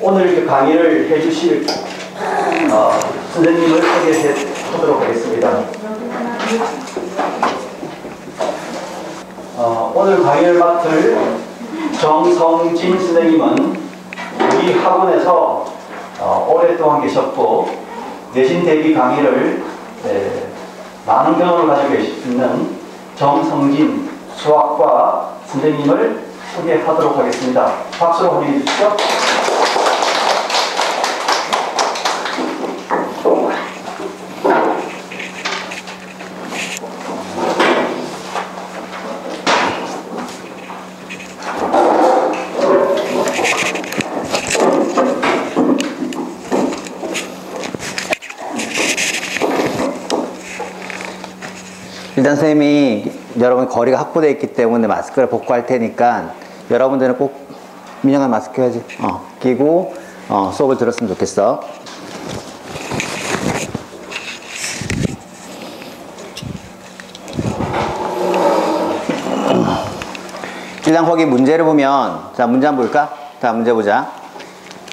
오늘 이렇게 강의를 해주실 선생님을 소개하도록 하겠습니다. 오늘 강의를 맡을 정성진 선생님은 우리 학원에서 오랫동안 계셨고 내신 대비 강의를 많은 경험을 가지고 있는 정성진 수학과 선생님을 소개하도록 하겠습니다. 박수로 환영해 주시죠. 일단 선생님이 여러분 거리가 확보되어 있기 때문에 마스크를 벗고 할 테니까 여러분들은 꼭 민영아 마스크 해야지 끼고 수업을 들었으면 좋겠어. 일단 거기 문제를 보면 자 문제 한번 볼까? 자 문제 보자.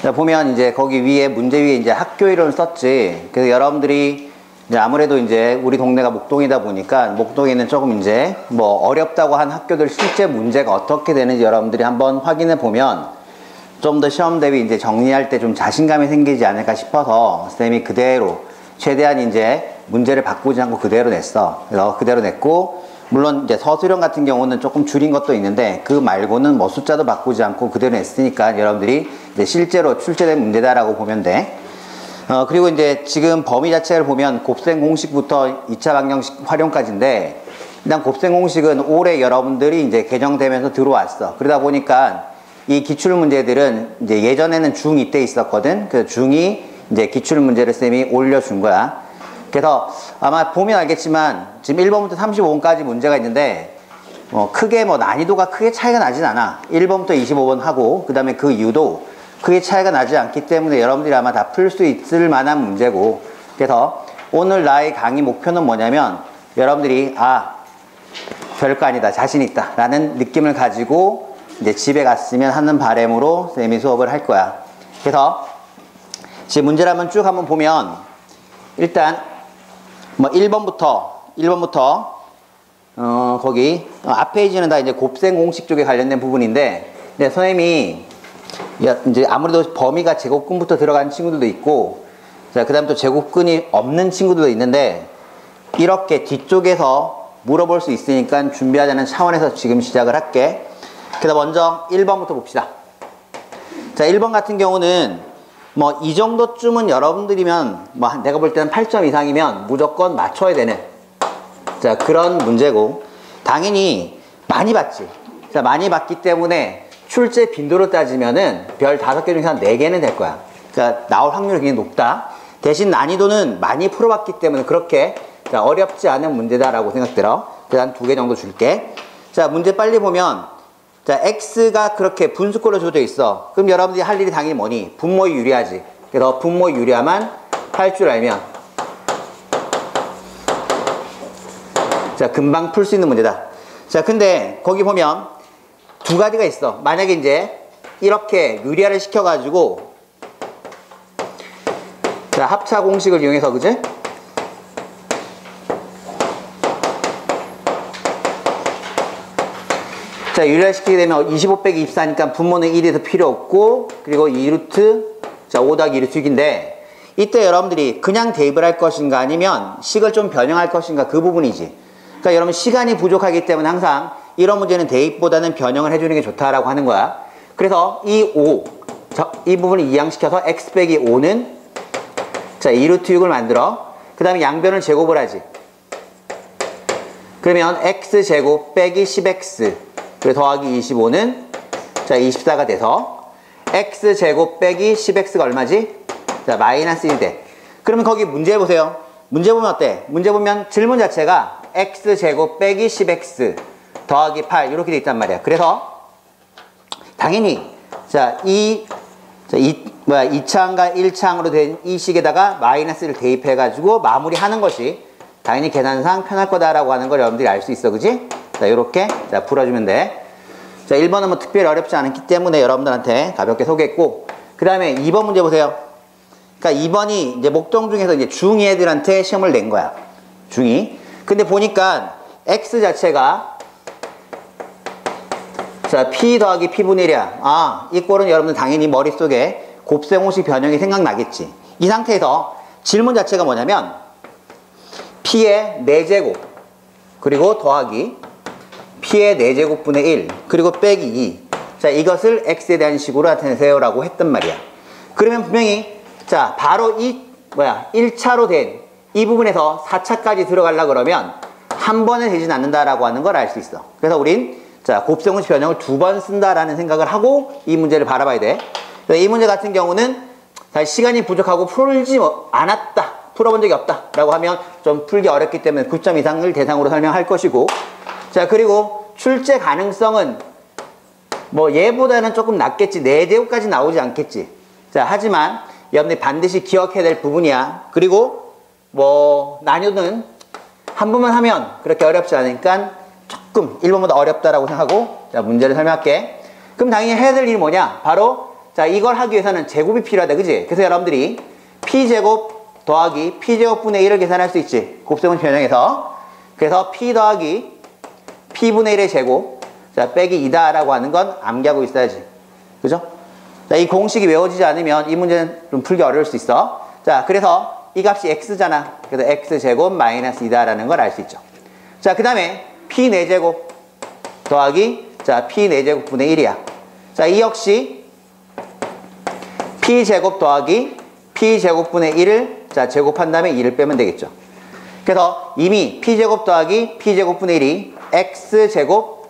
자 보면 이제 거기 위에 문제 위에 이제 학교 이름을 썼지. 그래서 여러분들이 이제 아무래도 이제 우리 동네가 목동이다 보니까 목동에는 조금 이제 뭐 어렵다고 한 학교들 실제 문제가 어떻게 되는지 여러분들이 한번 확인해 보면 좀 더 시험 대비 이제 정리할 때 좀 자신감이 생기지 않을까 싶어서 선생님이 그대로 최대한 이제 문제를 바꾸지 않고 그대로 냈어. 그래서 그대로 냈고 물론 이제 서술형 같은 경우는 조금 줄인 것도 있는데 그 말고는 뭐 숫자도 바꾸지 않고 그대로 냈으니까 여러분들이 이제 실제로 출제된 문제다라고 보면 돼. 그리고 이제 지금 범위 자체를 보면 곱셈 공식부터 2차 방정식 활용까지인데 일단 곱셈 공식은 올해 여러분들이 이제 개정되면서 들어왔어. 그러다 보니까 이 기출 문제들은 이제 예전에는 중2 때 있었거든. 그래서 중2 이제 기출 문제를 쌤이 올려준 거야. 그래서 아마 보면 알겠지만 지금 1번부터 35번까지 문제가 있는데 크게 뭐 난이도가 크게 차이가 나진 않아. 1번부터 25번 하고 그 다음에 그 이유도 크게 차이가 나지 않기 때문에 여러분들이 아마 다 풀 수 있을 만한 문제고 그래서 오늘 나의 강의 목표는 뭐냐면 여러분들이 별거 아니다 자신 있다 라는 느낌을 가지고 이제 집에 갔으면 하는 바람으로 선생님이 수업을 할 거야. 그래서 지금 문제를 한번 보면 일단 뭐 1번부터 거기 앞 페이지는 다 이제 곱셈 공식 쪽에 관련된 부분인데 근데 선생님이 이제 아무래도 범위가 제곱근부터 들어간 친구들도 있고 자 그 다음 또 제곱근이 없는 친구들도 있는데 이렇게 뒤쪽에서 물어볼 수 있으니까 준비하자는 차원에서 지금 시작을 할게. 그래서 먼저 1번부터 봅시다. 자 1번 같은 경우는 뭐 이 정도쯤은 여러분들이면 뭐 내가 볼 때는 8점 이상이면 무조건 맞춰야 되는 자 그런 문제고 당연히 많이 봤지. 자 많이 봤기 때문에 출제 빈도로 따지면은 별 5개 중에서 한 4개는 될 거야. 그러니까 나올 확률이 굉장히 높다. 대신 난이도는 많이 풀어봤기 때문에 그렇게 어렵지 않은 문제다라고 생각들어. 그래서 한 2개 정도 줄게. 자 문제 빨리 보면 자 x가 그렇게 분수꼴로 주어져 있어. 그럼 여러분들이 할 일이 당연히 뭐니? 분모에 유리하지. 그래서 분모에 유리하만 할 줄 알면 자 금방 풀 수 있는 문제다. 자 근데 거기 보면 2가지가 있어. 만약에 이제 이렇게 유리화를 시켜가지고 자 합차 공식을 이용해서 그지? 자 유리화 시키게 되면 25 빼기 24니까 분모는 1이 더 필요 없고 그리고 2루트 자 5 더하기 2루트 6인데 이때 여러분들이 그냥 대입을 할 것인가 아니면 식을 좀 변형할 것인가 그 부분이지. 그러니까 여러분 시간이 부족하기 때문에 항상 이런 문제는 대입보다는 변형을 해주는 게 좋다라고 하는 거야. 그래서 이 5, 이 부분을 이항시켜서 x 빼기 5는 자 2루트 6을 만들어. 그 다음에 양변을 제곱을 하지. 그러면 x제곱 빼기 10x 그리고 더하기 25는 자 24가 돼서 x제곱 빼기 10x가 얼마지? 자 마이너스 1 돼. 그러면 거기 문제 보세요. 문제 보면 어때? 문제 보면 질문 자체가 x제곱 빼기 10x 더하기 8 이렇게 돼 있단 말이야. 그래서 당연히 자 2차항과 1차항으로 된 이 식에다가 마이너스를 대입해 가지고 마무리하는 것이 당연히 계산상 편할 거다라고 하는 걸 여러분들이 알 수 있어. 그지? 자 요렇게 자 풀어주면 돼. 자 1번은 뭐 특별히 어렵지 않기 때문에 여러분들한테 가볍게 소개했고 그 다음에 2번 문제 보세요. 그러니까 2번이 이제 목동 중에서 이제 중2 애들한테 시험을 낸 거야. 중2. 근데 보니까 x 자체가 자, p 더하기 p분의 1이야. 아, 이 꼴은 여러분들 당연히 머릿속에 곱셈공식 변형이 생각나겠지. 이 상태에서 질문 자체가 뭐냐면 p의 4제곱 그리고 더하기 p의 4제곱분의 1 그리고 빼기 2. 자, 이것을 x에 대한 식으로 나타내세요 라고 했단 말이야. 그러면 분명히 자, 바로 이 1차로 된 이 부분에서 4차까지 들어가려고 그러면 한 번에 되진 않는다라고 하는 걸 알 수 있어. 그래서 우린 자, 곱셈공식 변형을 2번 쓴다라는 생각을 하고 이 문제를 바라봐야 돼. 이 문제 같은 경우는 시간이 부족하고 풀지 않았다, 풀어본 적이 없다 라고 하면 좀 풀기 어렵기 때문에 9점 이상을 대상으로 설명할 것이고, 자, 그리고 출제 가능성은 뭐 얘보다는 조금 낮겠지. 4제곱까지 나오지 않겠지. 자, 하지만 여러분들이 반드시 기억해야 될 부분이야. 그리고 뭐 난이도는 한 번만 하면 그렇게 어렵지 않으니까 조금 1번보다 어렵다라고 생각하고, 자, 문제를 설명할게. 그럼 당연히 해야 될 일이 뭐냐? 바로 자, 이걸 하기 위해서는 제곱이 필요하다, 그지? 그래서 여러분들이 p제곱 더하기 p제곱분의 1을 계산할 수 있지, 곱셈공식 변형해서. 그래서 p 더하기 p분의 1의 제곱, 자, 빼기 2다 라고 하는 건 암기하고 있어야지, 그죠? 자, 이 공식이 외워지지 않으면 이 문제는 좀 풀기 어려울 수 있어. 자, 그래서 이 값이 x잖아. 그래서 x제곱 마이너스 2다 라는 걸 알 수 있죠. 자, 그 다음에 p 4제곱 더하기 자, p 4제곱분의 1이야. 자, 이 역시 p제곱 더하기 p제곱분의 1을 자, 제곱한 다음에 2를 빼면 되겠죠. 그래서 이미 p제곱 더하기 p제곱분의 1이 x제곱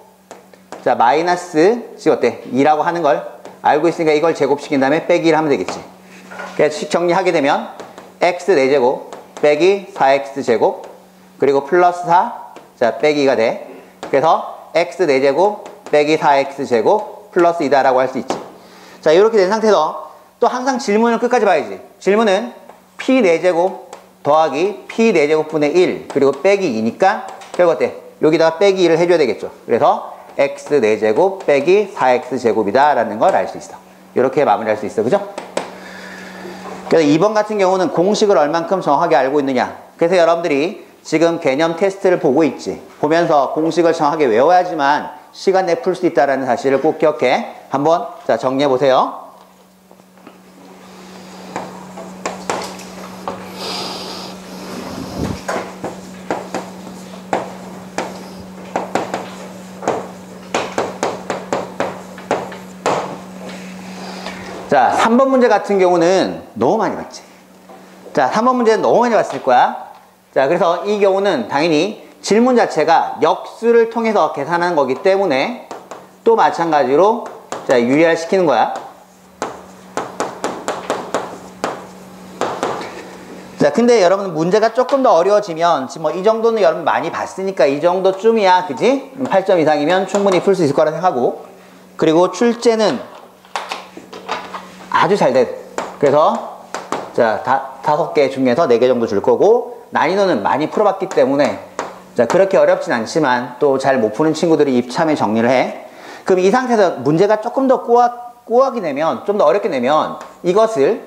자, 마이너스 지금 어때? 2라고 하는 걸 알고 있으니까 이걸 제곱시킨 다음에 빼기 1 하면 되겠지. 그래서 정리하게 되면 x 4제곱 빼기 4x제곱 그리고 플러스 4 자, 빼기가 돼. 그래서 x 4제곱 빼기 4x제곱 플러스 2다 라고 할 수 있지. 자, 이렇게 된 상태에서 또 항상 질문을 끝까지 봐야지. 질문은 p 4제곱 더하기 p 4제곱분의 1 그리고 빼기 2니까 결국 어때? 여기다가 빼기 1을 해줘야 되겠죠. 그래서 x 4제곱 빼기 4x제곱이다 라는 걸 알 수 있어. 이렇게 마무리할 수 있어, 그죠? 그래서 2번 같은 경우는 공식을 얼만큼 정확하게 알고 있느냐. 그래서 여러분들이 지금 개념 테스트를 보고 있지. 보면서 공식을 정확하게 외워야지만 시간 내에 풀 수 있다는 사실을 꼭 기억해. 한번 자, 정리해 보세요. 자, 3번 문제 같은 경우는 너무 많이 봤지. 자, 3번 문제는 너무 많이 봤을 거야. 자, 그래서 이 경우는 당연히 질문 자체가 역수를 통해서 계산하는 거기 때문에 또 마찬가지로 자, 유리화 시키는 거야. 자, 근데 여러분 문제가 조금 더 어려워지면 지금 뭐 이 정도는 여러분 많이 봤으니까 이 정도쯤이야, 그지? 8점 이상이면 충분히 풀 수 있을 거라 생각하고, 그리고 출제는 아주 잘 돼. 그래서 자, 5개 중에서 4개 정도 줄 거고, 난이도는 많이 풀어봤기 때문에 자, 그렇게 어렵진 않지만 또 잘 못 푸는 친구들이 입참에 정리를 해. 그럼 이 상태에서 문제가 조금 더 꼬하게 되면, 좀 더 어렵게 되면 이것을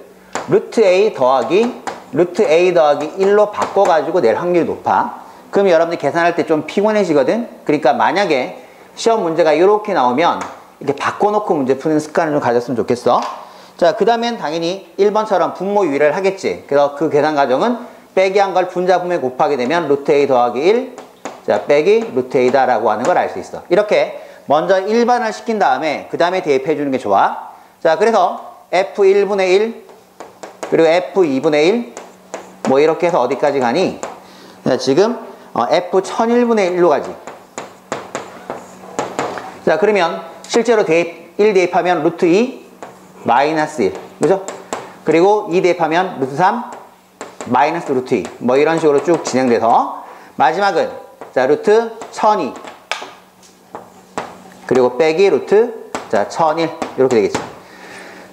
루트 a 더하기 1로 바꿔가지고 낼 확률이 높아. 그럼 여러분들 계산할 때 좀 피곤해지거든. 그러니까 만약에 시험 문제가 이렇게 나오면 이렇게 바꿔놓고 문제 푸는 습관을 좀 가졌으면 좋겠어. 자, 그 다음엔 당연히 1번처럼 분모 유래를 하겠지. 그래서 그 계산 과정은 빼기 한 걸 분자분모에 곱하게 되면 루트 a 더하기 1 자, 빼기 루트 a다 라고 하는 걸 알 수 있어. 이렇게 먼저 일반을 시킨 다음에 그 다음에 대입해 주는 게 좋아. 자, 그래서 f1분의 1 그리고 f2분의 1 뭐 이렇게 해서 어디까지 가니? 자, 지금 f1001분의 1로 가지. 자, 그러면 실제로 1 대입하면 루트 2 마이너스 1, 그죠? 그리고 2 대입하면 루트 3 마이너스 루트 2 뭐 이런 식으로 쭉 진행돼서 마지막은 자, 루트 1002 그리고 빼기 루트 자, 1001 이렇게 되겠죠.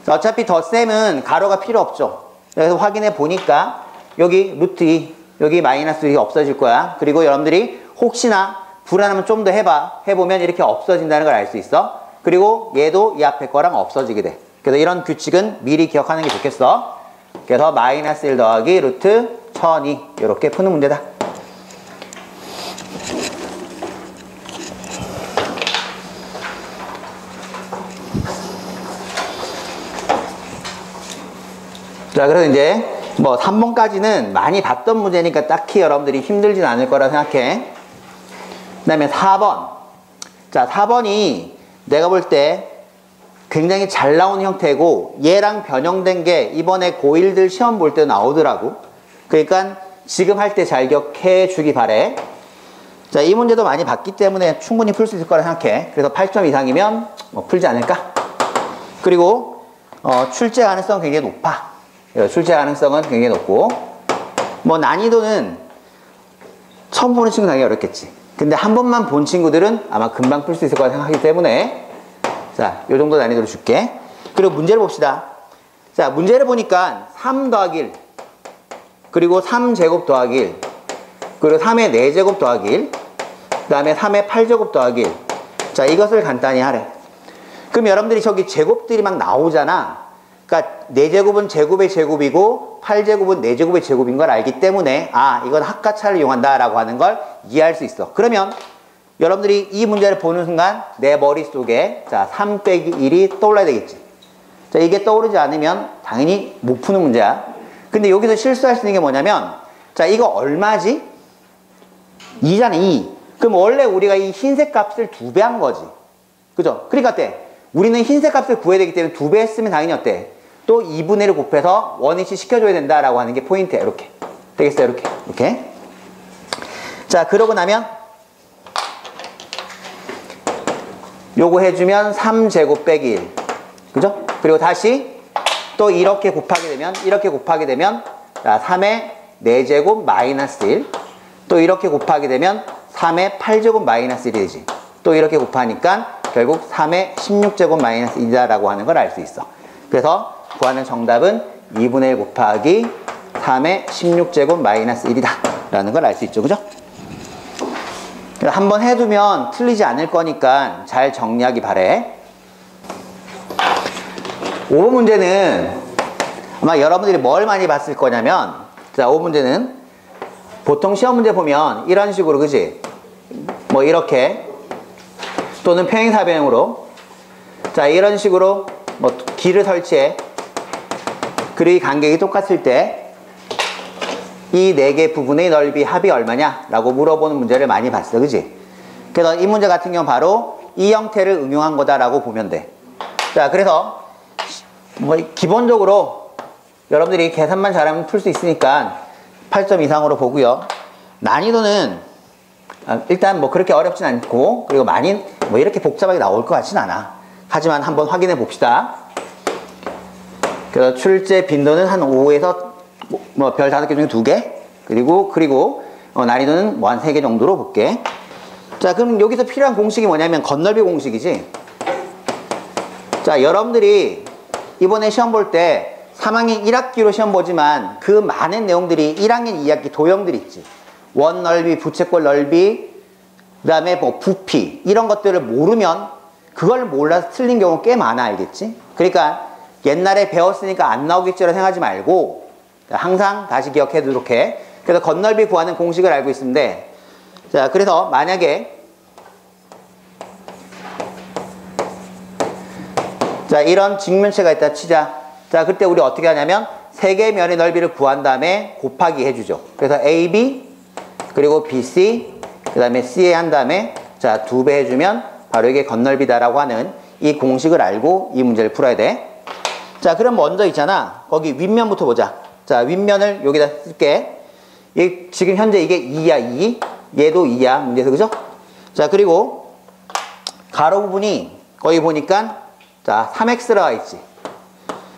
자, 어차피 덧셈은 가로가 필요 없죠. 그래서 확인해 보니까 여기 루트 2 여기 마이너스 2가 없어질 거야. 그리고 여러분들이 혹시나 불안하면 좀 더 해보면 이렇게 없어진다는 걸 알 수 있어. 그리고 얘도 이 앞에 거랑 없어지게 돼. 그래서 이런 규칙은 미리 기억하는 게 좋겠어. 그래서 마이너스 1 더하기 루트 1002 이렇게 푸는 문제다. 자, 그래서 이제 뭐 3번까지는 많이 봤던 문제니까 딱히 여러분들이 힘들진 않을 거라 생각해. 그 다음에 4번. 자, 4번이 내가 볼 때 굉장히 잘 나온 형태고 얘랑 변형된 게 이번에 고1들 시험 볼 때 나오더라고. 그러니까 지금 할 때 잘 기억해 주기 바래. 자, 이 문제도 많이 봤기 때문에 충분히 풀 수 있을 거라 생각해. 그래서 8점 이상이면 뭐 풀지 않을까? 그리고 출제 가능성은 굉장히 높아. 출제 가능성은 굉장히 높고, 뭐 난이도는 처음 보는 친구는 당연히 어렵겠지. 근데 한 번만 본 친구들은 아마 금방 풀 수 있을 거라 생각하기 때문에, 자, 요 정도 난이도를 줄게. 그리고 문제를 봅시다. 자, 문제를 보니까 3 더하기 1, 그리고 3제곱 더하기 1, 그리고 3의 4제곱 더하기 1, 그 다음에 3의 8제곱 더하기 1. 자, 이것을 간단히 하래. 그럼 여러분들이 저기 제곱들이 막 나오잖아. 그러니까 4제곱은 제곱의 제곱이고 8제곱은 4제곱의 제곱인 걸 알기 때문에 아, 이건 합가차를 이용한다 라고 하는 걸 이해할 수 있어. 그러면 여러분들이 이 문제를 보는 순간 내 머릿속에 자, 3 빼기 1이 떠올라야 되겠지. 자, 이게 떠오르지 않으면 당연히 못 푸는 문제야. 근데 여기서 실수할 수 있는 게 뭐냐면 자, 이거 얼마지? 2잖아, 2. 그럼 원래 우리가 이 흰색 값을 2배 한 거지. 그죠? 그러니까 어때? 우리는 흰색 값을 구해야 되기 때문에 2배 했으면 당연히 어때? 또 2분의 1을 곱해서 원위치 시켜줘야 된다라고 하는 게 포인트야. 이렇게. 되겠어요? 이렇게. 이렇게. 자, 그러고 나면 요거 해주면 3제곱 빼기 1. 그죠? 그리고 다시 또 이렇게 곱하게 되면 자, 3의 4제곱 마이너스 1. 또 이렇게 곱하게 되면 3의 8제곱 마이너스 1이 되지. 또 이렇게 곱하니까 결국 3의 16제곱 마이너스 1이다라고 하는 걸 알 수 있어. 그래서 구하는 정답은 2분의 1 곱하기 3의 16제곱 마이너스 1이다 라는 걸 알 수 있죠. 그죠? 한번 해두면 틀리지 않을 거니까 잘 정리하기 바래. 5번 문제는 아마 여러분들이 뭘 많이 봤을 거냐면 자, 5번 문제는 보통 시험 문제 보면 이런 식으로, 그지? 뭐 이렇게 또는 평행사변형으로 자, 이런 식으로 뭐 길을 설치해. 그리고 이 간격이 똑같을 때 이 4개 부분의 넓이 합이 얼마냐? 라고 물어보는 문제를 많이 봤어. 그지? 그래서 이 문제 같은 경우 바로 이 형태를 응용한 거다라고 보면 돼. 자, 그래서 뭐 기본적으로 여러분들이 계산만 잘하면 풀 수 있으니까 8점 이상으로 보고요. 난이도는 일단 뭐 그렇게 어렵진 않고, 그리고 많이 뭐 이렇게 복잡하게 나올 것 같진 않아. 하지만 한번 확인해 봅시다. 그래서 출제 빈도는 한 5에서 뭐 별 5개 중에 2개, 그리고 난이도는 뭐 한 3개 정도로 볼게. 자, 그럼 여기서 필요한 공식이 뭐냐면 건널비 공식이지. 자, 여러분들이 이번에 시험 볼 때 3학년 1학기로 시험 보지만 그 많은 내용들이 1학년 2학기 도형들 있지. 원 넓이, 부채꼴 넓이, 그 다음에 뭐 부피, 이런 것들을 모르면 그걸 몰라서 틀린 경우 꽤 많아. 알겠지? 그러니까 옛날에 배웠으니까 안 나오겠지라고 생각하지 말고 항상 다시 기억해 두도록 해. 그래서 건넓이 구하는 공식을 알고 있는데, 자, 그래서 만약에 자, 이런 직면체가 있다 치자. 자, 그때 우리 어떻게 하냐면 3개의 면의 넓이를 구한 다음에 곱하기 해주죠. 그래서 AB 그리고 BC 그 다음에 CA 한 다음에 자, 2배 해주면 바로 이게 건넓이다라고 하는 이 공식을 알고 이 문제를 풀어야 돼. 자, 그럼 먼저 있잖아. 거기 윗면부터 보자. 자, 윗면을 여기다 쓸게. 지금 현재 이게 2야, 2. 얘도 2야, 문제에서, 그죠? 자, 그리고 가로 부분이 거기 보니까 자, 3x 나와 있지.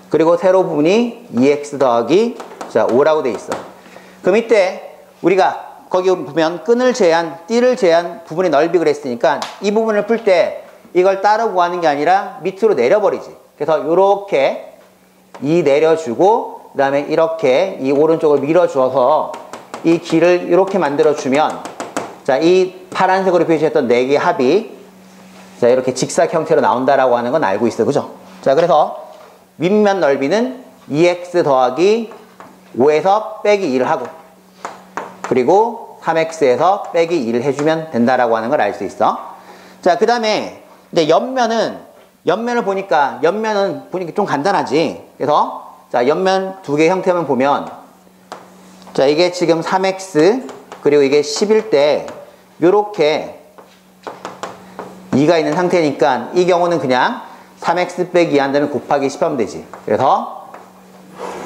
그리고 세로 부분이 2x 더하기 자, 5라고 돼 있어. 그럼 이때 우리가 거기 보면 끈을 제한, 띠를 제한 부분의 넓이 그랬으니까 이 부분을 풀 때 이걸 따로 구하는 게 아니라 밑으로 내려버리지. 그래서 요렇게 2 내려주고 그 다음에 이렇게 이 오른쪽을 밀어주어서 이 길을 이렇게 만들어주면 자, 이 파란색으로 표시했던 4개의 합이 자, 이렇게 직사 형태로 나온다라고 하는 건 알고 있어. 그죠? 자, 그래서 윗면 넓이는 2x 더하기 5에서 빼기 1을 하고, 그리고 3x에서 빼기 1을 해주면 된다라고 하는 걸 알 수 있어. 자, 그 다음에 이제 옆면을 보니까 좀 간단하지. 그래서 자, 옆면 두 개 형태만 보면, 자, 이게 지금 3x 그리고 이게 10일 때 요렇게 2가 있는 상태니까 이 경우는 그냥 3x 빼기 2 한 다음에 곱하기 10 하면 되지. 그래서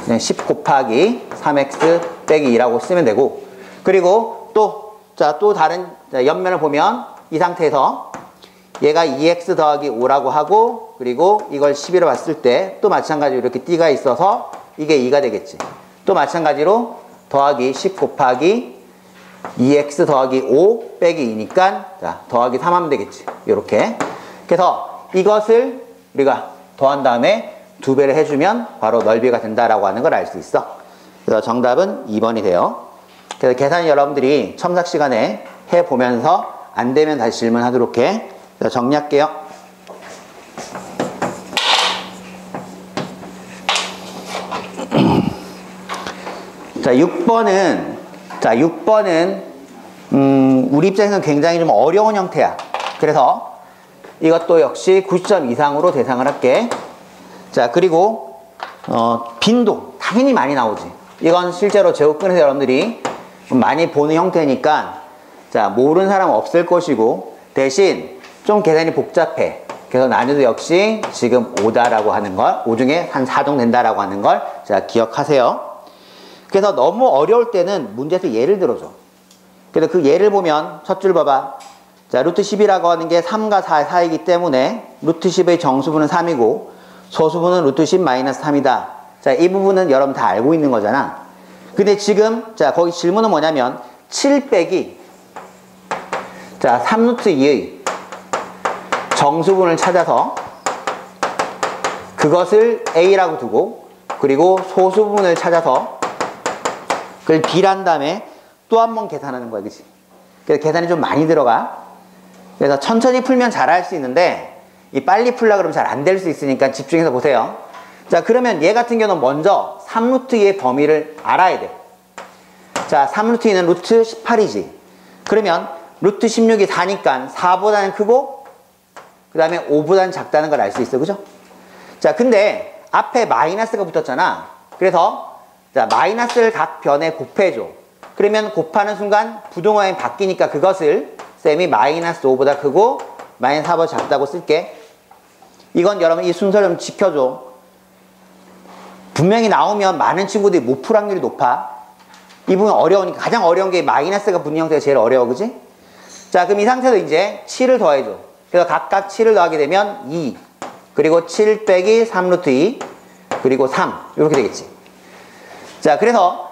그냥 10 곱하기 3x 빼기 2라고 쓰면 되고, 그리고 또 다른 옆면을 보면 이 상태에서 얘가 2x 더하기 5라고 하고, 그리고 이걸 11로 봤을 때 또 마찬가지로 이렇게 띠가 있어서 이게 2가 되겠지. 또 마찬가지로 더하기 10 곱하기 2x 더하기 5 빼기 2니까 자, 더하기 3 하면 되겠지. 이렇게. 그래서 이것을 우리가 더한 다음에 2배를 해주면 바로 넓이가 된다라고 하는 걸 알 수 있어. 그래서 정답은 2번이 돼요. 그래서 계산 여러분들이 첨삭 시간에 해보면서 안 되면 다시 질문하도록 해. 그래서 정리할게요. 자, 6번은 우리 입장에서는 굉장히 좀 어려운 형태야. 그래서 이것도 역시 90점 이상으로 대상을 할게. 자, 그리고 빈도 당연히 많이 나오지. 이건 실제로 제곱근에서 여러분들이 많이 보는 형태니까 자, 모르는 사람은 없을 것이고, 대신 좀 계산이 복잡해. 그래서 난이도 역시 지금 5다라고 하는 걸, 5 중에 한 4종 된다라고 하는 걸 자, 기억하세요. 그래서 너무 어려울 때는 문제에서 예를 들어줘. 그래서 그 예를 보면 첫 줄 봐봐. 자, 루트 10이라고 하는 게 3과 4 사이이기 때문에 루트 10의 정수분은 3이고 소수분은 루트 10 마이너스 3이다. 자, 이 부분은 여러분 다 알고 있는 거잖아. 근데 지금 자, 거기 질문은 뭐냐면 7 빼기 자, 3루트 2의 정수분을 찾아서 그것을 A라고 두고, 그리고 소수분을 찾아서 그걸 B란 다음에 또 한 번 계산하는 거야, 그치? 그래서 계산이 좀 많이 들어가. 그래서 천천히 풀면 잘 할 수 있는데 이 빨리 풀라 그러면 잘 안 될 수 있으니까 집중해서 보세요. 자, 그러면 얘 같은 경우는 먼저 3루트 2의 범위를 알아야 돼. 자, 3루트 2는 루트 18이지. 그러면 루트 16이 4니까 4보다는 크고 그 다음에 5보다는 작다는 걸 알 수 있어, 그죠? 자, 근데 앞에 마이너스가 붙었잖아. 그래서 자, 마이너스를 각 변에 곱해줘. 그러면 곱하는 순간 부동화에 바뀌니까 그것을 쌤이 마이너스 5보다 크고 마이너스 4보다 작다고 쓸게. 이건 여러분 이 순서를 좀 지켜줘. 분명히 나오면 많은 친구들이 못 풀 확률이 높아. 이 부분 어려우니까. 가장 어려운 게 마이너스가 붙는 형태가 제일 어려워, 그지? 자, 그럼 이 상태에서 이제 7을 더해줘. 그래서 각각 7을 더하게 되면 2, 그리고 7 빼기 3루트 2, 그리고 3 이렇게 되겠지. 자, 그래서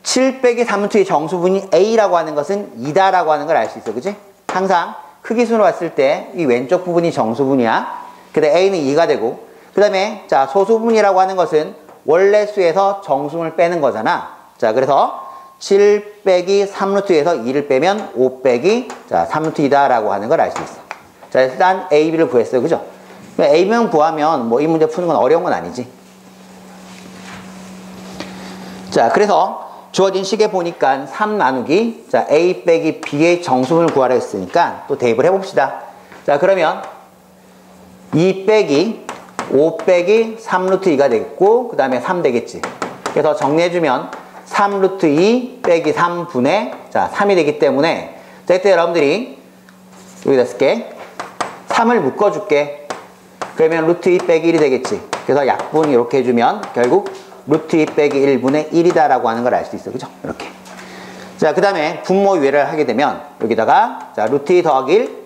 7 빼기 3루트 2 정수분이 A라고 하는 것은 2다라고 하는 걸 알 수 있어, 그치? 항상 크기순으로 봤을 때 이 왼쪽 부분이 정수분이야. 그 다음에 A는 2가 되고, 그 다음에 자, 소수분이라고 하는 것은 원래 수에서 정수분을 빼는 거잖아. 자, 그래서 7 빼기 3루트 2에서 2를 빼면 5 빼기 자, 3루트 2다라고 하는 걸 알 수 있어. 자, 일단 A, B를 구했어요, 그죠? A만 구하면 뭐 이 문제 푸는 건 어려운 건 아니지. 자, 그래서 주어진 식에 보니까 3 나누기 자, A 빼기 B의 정수분을 구하라 했으니까 또 대입을 해봅시다. 자, 그러면 2 빼기 5 빼기 3루트 2가 되겠고, 그 다음에 3 되겠지. 그래서 정리해주면 3루트 2 빼기 3분의 자, 3이 되기 때문에 자, 이때 여러분들이 여기다 쓸게. 3을 묶어줄게. 그러면 루트 2 빼기 1이 되겠지. 그래서 약분 이렇게 해주면 결국 루트 2 빼기 1분의 1이다라고 하는 걸 알 수 있어, 그죠? 이렇게. 자, 그 다음에 분모 유예를 하게 되면 여기다가 자, 루트 2 더하기 1,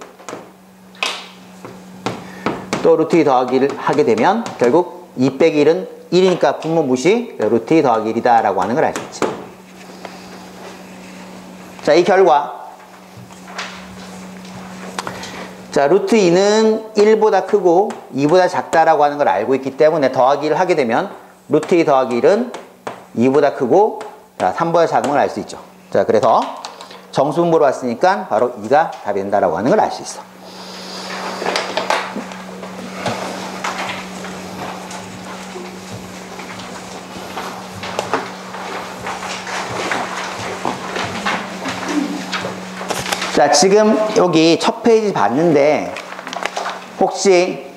또 루트 2 더하기 1 하게 되면 결국 2 빼기 1은 1이니까 분모 무시, 루트 2 더하기 1이다라고 하는 걸 알 수 있지. 자, 이 결과 자, 루트 2는 1보다 크고 2보다 작다라고 하는 걸 알고 있기 때문에 더하기 1을 하게 되면 루트 2 더하기 1은 2보다 크고 자, 3보다 작은 걸 알 수 있죠. 자, 그래서 정수분모로 왔으니까 바로 2가 답이 된다라고 하는 걸 알 수 있어. 자, 지금 여기 첫 페이지 봤는데 혹시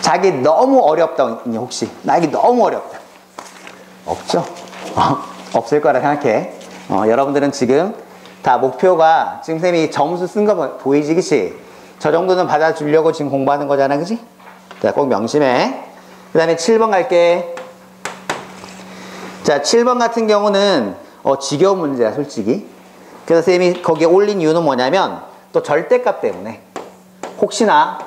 자기 너무 어렵다 있니? 혹시 나 이게 너무 어렵다 없죠? 없을 거라 생각해. 여러분들은 지금 다 목표가 지금 쌤이 점수 쓴 거 보이지, 그치? 저 정도는 받아주려고 지금 공부하는 거잖아, 그치? 자, 꼭 명심해. 그 다음에 7번 갈게. 자, 7번 같은 경우는 지겨운 문제야, 솔직히. 그래서 쌤이 거기에 올린 이유는 뭐냐면 또 절대값 때문에 혹시나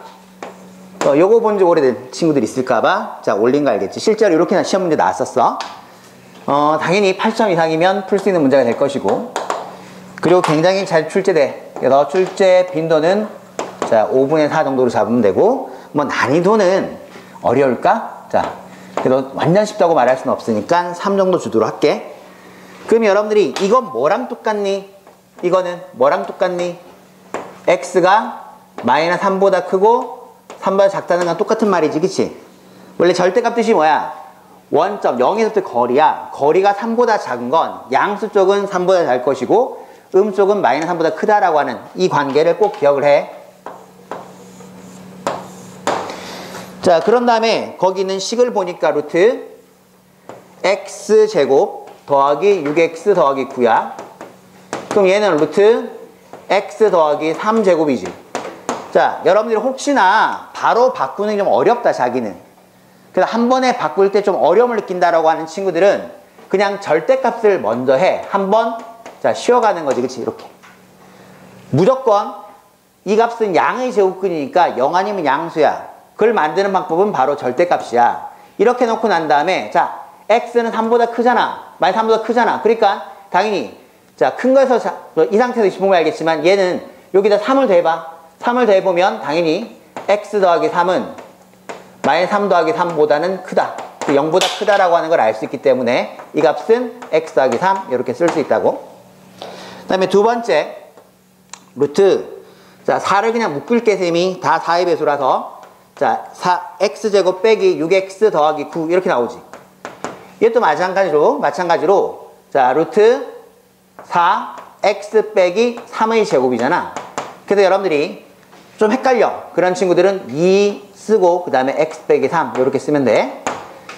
요거 본 지 오래된 친구들 있을까봐 자, 올린 거 알겠지? 실제로 이렇게나 시험 문제 나왔었어. 당연히 8점 이상이면 풀 수 있는 문제가 될 것이고, 그리고 굉장히 잘 출제돼. 그래서 출제 빈도는 자, 5분의 4 정도로 잡으면 되고, 뭐 난이도는 어려울까? 자, 그래도 완전 쉽다고 말할 수는 없으니까 3 정도 주도록 할게. 그럼 여러분들이 이건 뭐랑 똑같니? 이거는 뭐랑 똑같니? x가 마이너스 3보다 크고 3보다 작다는 건 똑같은 말이지, 그치? 원래 절대값 뜻이 뭐야? 원점 0에서부터 거리야. 거리가 3보다 작은 건 양수 쪽은 3보다 작을 것이고 쪽은 마이너스 3보다 크다라고 하는 이 관계를 꼭 기억을 해. 자, 그런 다음에 거기 있는 식을 보니까 루트 x제곱 더하기 6x 더하기 9야. 그럼 얘는 루트 x 더하기 3제곱이지. 자, 여러분들이 혹시나 바로 바꾸는 게 좀 어렵다, 자기는. 그래서 한 번에 바꿀 때 좀 어려움을 느낀다라고 하는 친구들은 그냥 절대값을 먼저 해. 한번 자, 쉬어가는 거지, 그치? 이렇게. 무조건 이 값은 양의 제곱근이니까 0 아니면 양수야. 그걸 만드는 방법은 바로 절대값이야. 이렇게 놓고 난 다음에 자, x는 3보다 크잖아. 마이너스 3보다 크잖아. 그러니까 당연히 자, 큰 거에서 이 상태에서 보면 알겠지만 얘는 여기다 3을 더해봐. 3을 더해보면 당연히 x 더하기 3은 마이너스 3 더하기 3보다는 크다. 0보다 크다라고 하는 걸 알 수 있기 때문에 이 값은 x 더하기 3 이렇게 쓸 수 있다고. 그 다음에 두 번째 루트 자, 4를 그냥 묶을게, 셈이 다 4의 배수라서 자, x제곱 빼기 6x 더하기 9 이렇게 나오지. 이것도 마찬가지로 자, 루트 4 x 빼기 3의 제곱이잖아. 그래서 여러분들이 좀 헷갈려. 그런 친구들은 2 쓰고 그 다음에 x 빼기 3 이렇게 쓰면 돼.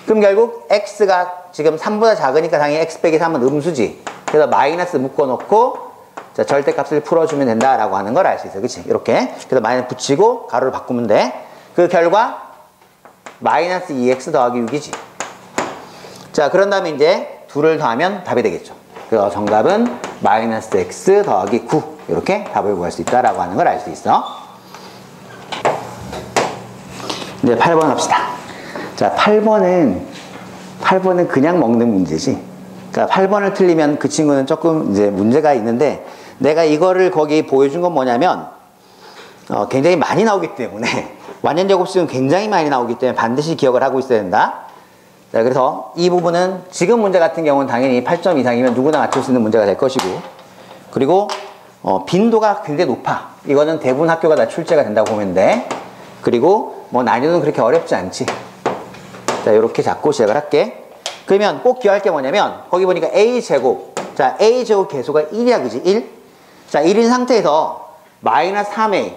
그럼 결국 x가 지금 3보다 작으니까 당연히 x 빼기 3은 음수지. 그래서 마이너스 묶어놓고 자, 절대값을 풀어주면 된다라고 하는 걸 알 수 있어. 그치? 이렇게. 그래서 마이너스 붙이고 가로를 바꾸면 돼. 그 결과 마이너스 2x 더하기 6이지. 자, 그런 다음에 이제 2를 더하면 답이 되겠죠. 그래서 정답은 마이너스 x 더하기 9 이렇게 답을 구할 수 있다라고 하는 걸 알 수 있어. 이제 8번 합시다. 자, 8번은 그냥 먹는 문제지. 그러니까 8번을 틀리면 그 친구는 조금 이제 문제가 있는데, 내가 이거를 거기 보여준 건 뭐냐면 굉장히 많이 나오기 때문에 완전제곱식은 굉장히 많이 나오기 때문에 반드시 기억을 하고 있어야 된다. 자, 그래서 이 부분은 지금 문제 같은 경우는 당연히 8점 이상이면 누구나 맞출 수 있는 문제가 될 것이고, 그리고 빈도가 굉장히 높아. 이거는 대부분 학교가 다 출제가 된다고 보면 돼. 그리고 뭐 난이도는 그렇게 어렵지 않지. 자, 이렇게 잡고 시작을 할게. 그러면 꼭 기억할 게 뭐냐면 거기 보니까 a제곱, 자, a제곱 개수가 1이야, 그지? 1. 자, 1인 상태에서 마이너스 3a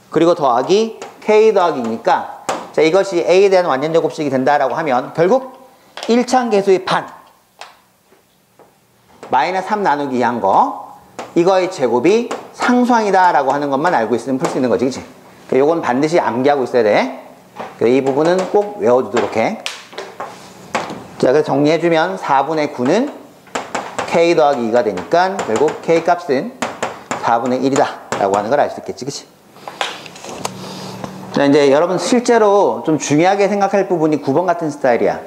그리고 더하기 k 더하기 2니까 자, 이것이 a에 대한 완전제곱식이 된다라고 하면 결국 1창 개수의 반 마이너스 3 나누기 2 한 거, 이거의 제곱이 상수항이다 라고 하는 것만 알고 있으면 풀 수 있는 거지, 그치? 요건 반드시 암기하고 있어야 돼. 이 부분은 꼭 외워두도록 해. 자, 그래서 정리해주면 4분의 9는 k 더하기 2가 되니까 결국 k 값은 4분의 1이다 라고 하는 걸 알 수 있겠지, 그치? 자, 이제 여러분 실제로 좀 중요하게 생각할 부분이 9번 같은 스타일이야.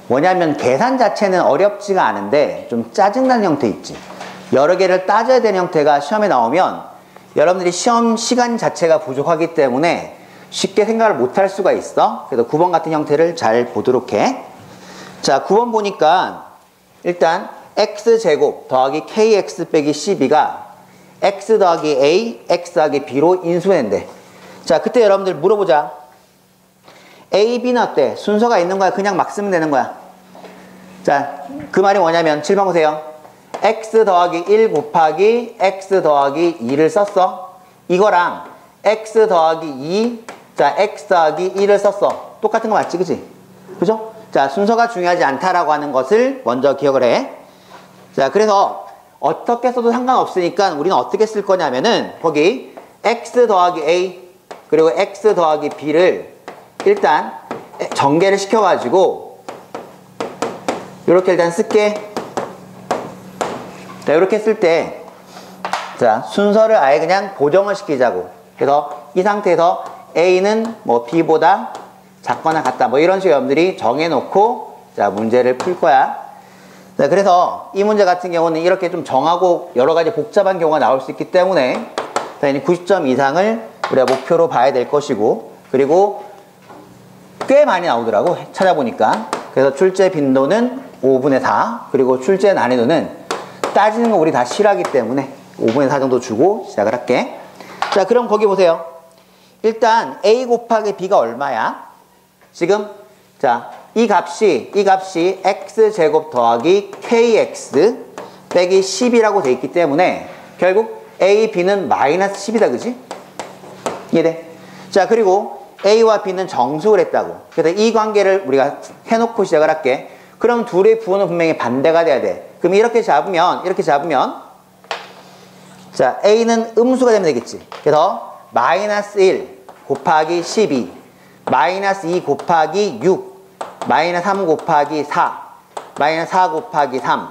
뭐냐면 계산 자체는 어렵지가 않은데 좀 짜증나는 형태 있지. 여러 개를 따져야 되는 형태가 시험에 나오면 여러분들이 시험 시간 자체가 부족하기 때문에 쉽게 생각을 못할 수가 있어. 그래서 9번 같은 형태를 잘 보도록 해. 자, 9번 보니까 일단 x제곱 더하기 kx 빼기 12가 x 더하기 a, x 더하기 b로 인수했는데, 자, 그때 여러분들 물어보자. a, b는 어때? 순서가 있는 거야? 그냥 막 쓰면 되는 거야? 자, 그 말이 뭐냐면 7번 보세요. x 더하기 1 곱하기 x 더하기 2를 썼어. 이거랑 x 더하기 2, 자, x 더하기 1을 썼어. 똑같은 거 맞지, 그지? 그죠? 자, 순서가 중요하지 않다라고 하는 것을 먼저 기억을 해. 자, 그래서 어떻게 써도 상관없으니까 우리는 어떻게 쓸 거냐면은 거기 x 더하기 a 그리고 x 더하기 b를 일단 전개를 시켜가지고 이렇게 일단 쓸게. 자, 이렇게 쓸 때 자, 순서를 아예 그냥 고정을 시키자고. 그래서 이 상태에서 a는 뭐 b보다 작거나 같다 뭐 이런 식의 여러분들이 정해놓고 자, 문제를 풀 거야. 자, 그래서 이 문제 같은 경우는 이렇게 좀 정하고 여러 가지 복잡한 경우가 나올 수 있기 때문에 당연히 90점 이상을 우리가 목표로 봐야 될 것이고, 그리고 꽤 많이 나오더라고 찾아보니까. 그래서 출제 빈도는 5분의 4, 그리고 출제 난이도는 따지는 거 우리 다 싫어하기 때문에 5분의 4 정도 주고 시작을 할게. 자, 그럼 거기 보세요. 일단 a 곱하기 b가 얼마야? 지금 자, 이 값이 x제곱 더하기 kx 빼기 10이라고 돼 있기 때문에 결국 a, b는 마이너스 10이다, 그지? 이해돼? 자, 그리고 a와 b는 정수를 했다고. 그래서 이 관계를 우리가 해놓고 시작을 할게. 그럼 둘의 부호는 분명히 반대가 돼야 돼. 그럼 이렇게 잡으면 자, a는 음수가 되면 되겠지. 그래서 마이너스 1 곱하기 12 마이너스 2 곱하기 6 마이너스 3 곱하기 4 마이너스 4 곱하기 3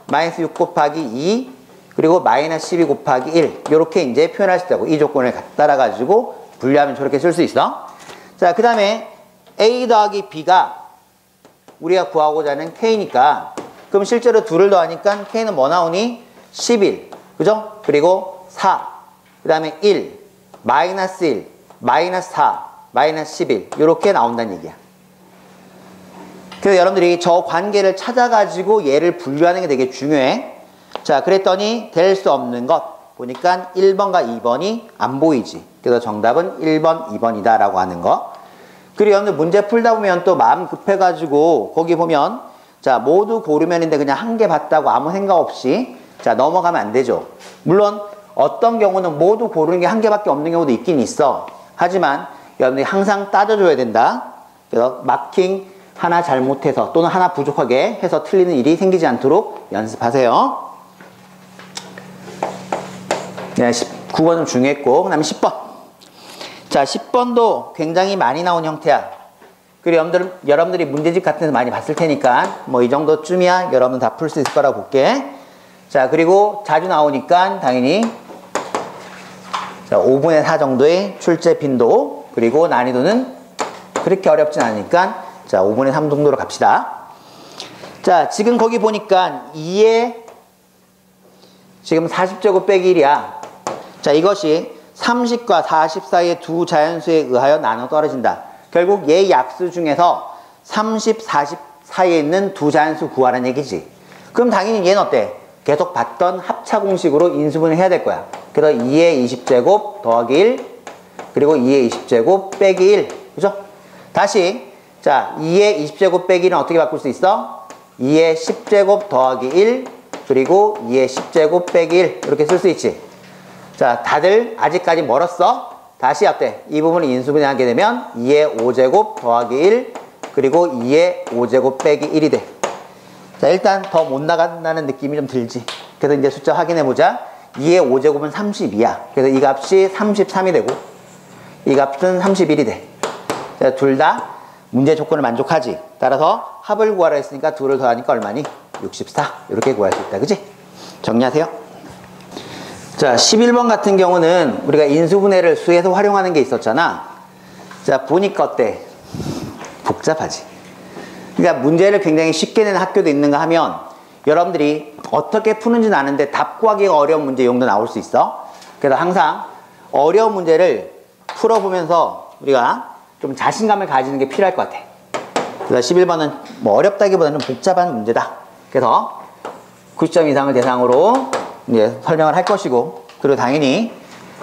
마이너스 6 곱하기 2 그리고 마이너스 12 곱하기 1 이렇게 이제 표현할 수 있다고. 이 조건을 따라 가지고 분류하면 저렇게 쓸 수 있어. 자, 그 다음에 a 더하기 b가 우리가 구하고자 하는 k니까 그럼 실제로 둘을 더하니까 k는 뭐 나오니? 11 그죠? 그리고 4 그 다음에 1 마이너스 1 마이너스 4 마이너스 11 이렇게 나온다는 얘기야. 그래서 여러분들이 저 관계를 찾아가지고 얘를 분류하는 게 되게 중요해. 자, 그랬더니 될 수 없는 것 보니까 1번과 2번이 안 보이지. 그래서 정답은 1번, 2번이다 라고 하는 거. 그리고 여러분들 문제 풀다 보면 또 마음 급해가지고 거기 보면 자, 모두 고르면인데 그냥 한 개 봤다고 아무 생각 없이 자, 넘어가면 안 되죠. 물론 어떤 경우는 모두 고르는 게 한 개밖에 없는 경우도 있긴 있어. 하지만 여러분들이 항상 따져줘야 된다. 그래서 마킹 하나 잘못해서 또는 하나 부족하게 해서 틀리는 일이 생기지 않도록 연습하세요. 네, 9번 좀 중요했고, 그 다음에 10번. 자, 10번도 굉장히 많이 나온 형태야. 그리고 여러분들이 문제집 같은 데서 많이 봤을 테니까 뭐 이 정도쯤이야 여러분 다 풀 수 있을 거라고 볼게. 자, 그리고 자주 나오니까 당연히 자, 5분의 4 정도의 출제 빈도, 그리고 난이도는 그렇게 어렵진 않으니까 자, 5분의 3 정도로 갑시다. 자, 지금 거기 보니까 2에 지금 40제곱 빼기 1이야. 자, 이것이 30과 40 사이의 두 자연수에 의하여 나눠 떨어진다. 결국 얘 약수 중에서 30, 40 사이에 있는 두 자연수 구하라는 얘기지. 그럼 당연히 얘는 어때? 계속 봤던 합차 공식으로 인수분해 해야 될 거야. 그래서 2의 20제곱 더하기 1 그리고 2의 20제곱 빼기 1 그죠? 다시 자, 2의 20제곱 빼기 1은 어떻게 바꿀 수 있어? 2의 10제곱 더하기 1 그리고 2의 10제곱 빼기 1 이렇게 쓸 수 있지. 자, 다들 아직까지 멀었어? 다시 어때? 이 부분을 인수분해하게 되면 2의 5제곱 더하기 1 그리고 2의 5제곱 빼기 1이 돼. 자, 일단 더 못 나간다는 느낌이 좀 들지. 그래서 이제 숫자 확인해보자. 2의 5제곱은 32야. 그래서 이 값이 33이 되고 이 값은 31이 돼. 자, 둘 다 문제 조건을 만족하지. 따라서 합을 구하라 했으니까 둘을 더하니까 얼마니? 64. 이렇게 구할 수 있다. 그치? 정리하세요. 자, 11번 같은 경우는 우리가 인수분해를 수에서 활용하는 게 있었잖아. 자, 보니까 어때? 복잡하지. 그러니까 문제를 굉장히 쉽게 내는 학교도 있는가 하면 여러분들이 어떻게 푸는지는 아는데 답 구하기가 어려운 문제 용도 나올 수 있어. 그래서 항상 어려운 문제를 풀어보면서 우리가 좀 자신감을 가지는 게 필요할 것 같아. 그래서 11번은 뭐 어렵다기보다는 좀 복잡한 문제다. 그래서 90점 이상을 대상으로 이제 설명을 할 것이고, 그리고 당연히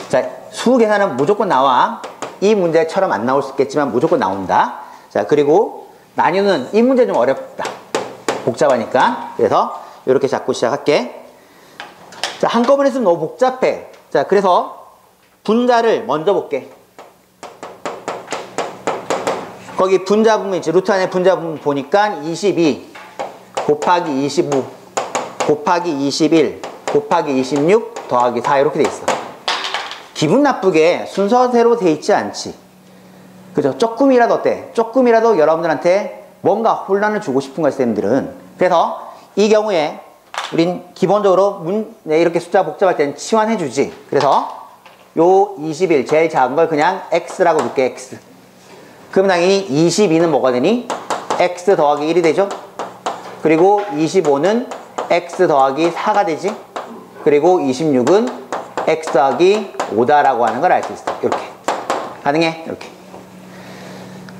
자, 수 계산은 무조건 나와. 이 문제처럼 안 나올 수 있겠지만 무조건 나온다. 자, 그리고 난이도는 이 문제 좀 어렵다. 복잡하니까. 그래서 이렇게 잡고 시작할게. 자, 한꺼번에 쓰면 너무 복잡해. 자, 그래서 분자를 먼저 볼게. 거기 분자 부분 있지. 루트 안에 분자 부분 보니까 22 곱하기 25 곱하기 21 곱하기 26 더하기 4 이렇게 돼 있어. 기분 나쁘게 순서대로 돼 있지 않지. 그죠? 조금이라도 어때? 조금이라도 여러분들한테 뭔가 혼란을 주고 싶은 거야, 쌤들은. 그래서 이 경우에 우린 기본적으로 이렇게 숫자 복잡할 때는 치환해 주지. 그래서 요 21 제일 작은 걸 그냥 x라고 볼게. x. 그럼 당연히 22는 뭐가 되니? x 더하기 1이 되죠. 그리고 25는 x 더하기 4가 되지. 그리고 26은 x 더하기 5다라고 하는 걸 알 수 있어. 이렇게 가능해? 이렇게.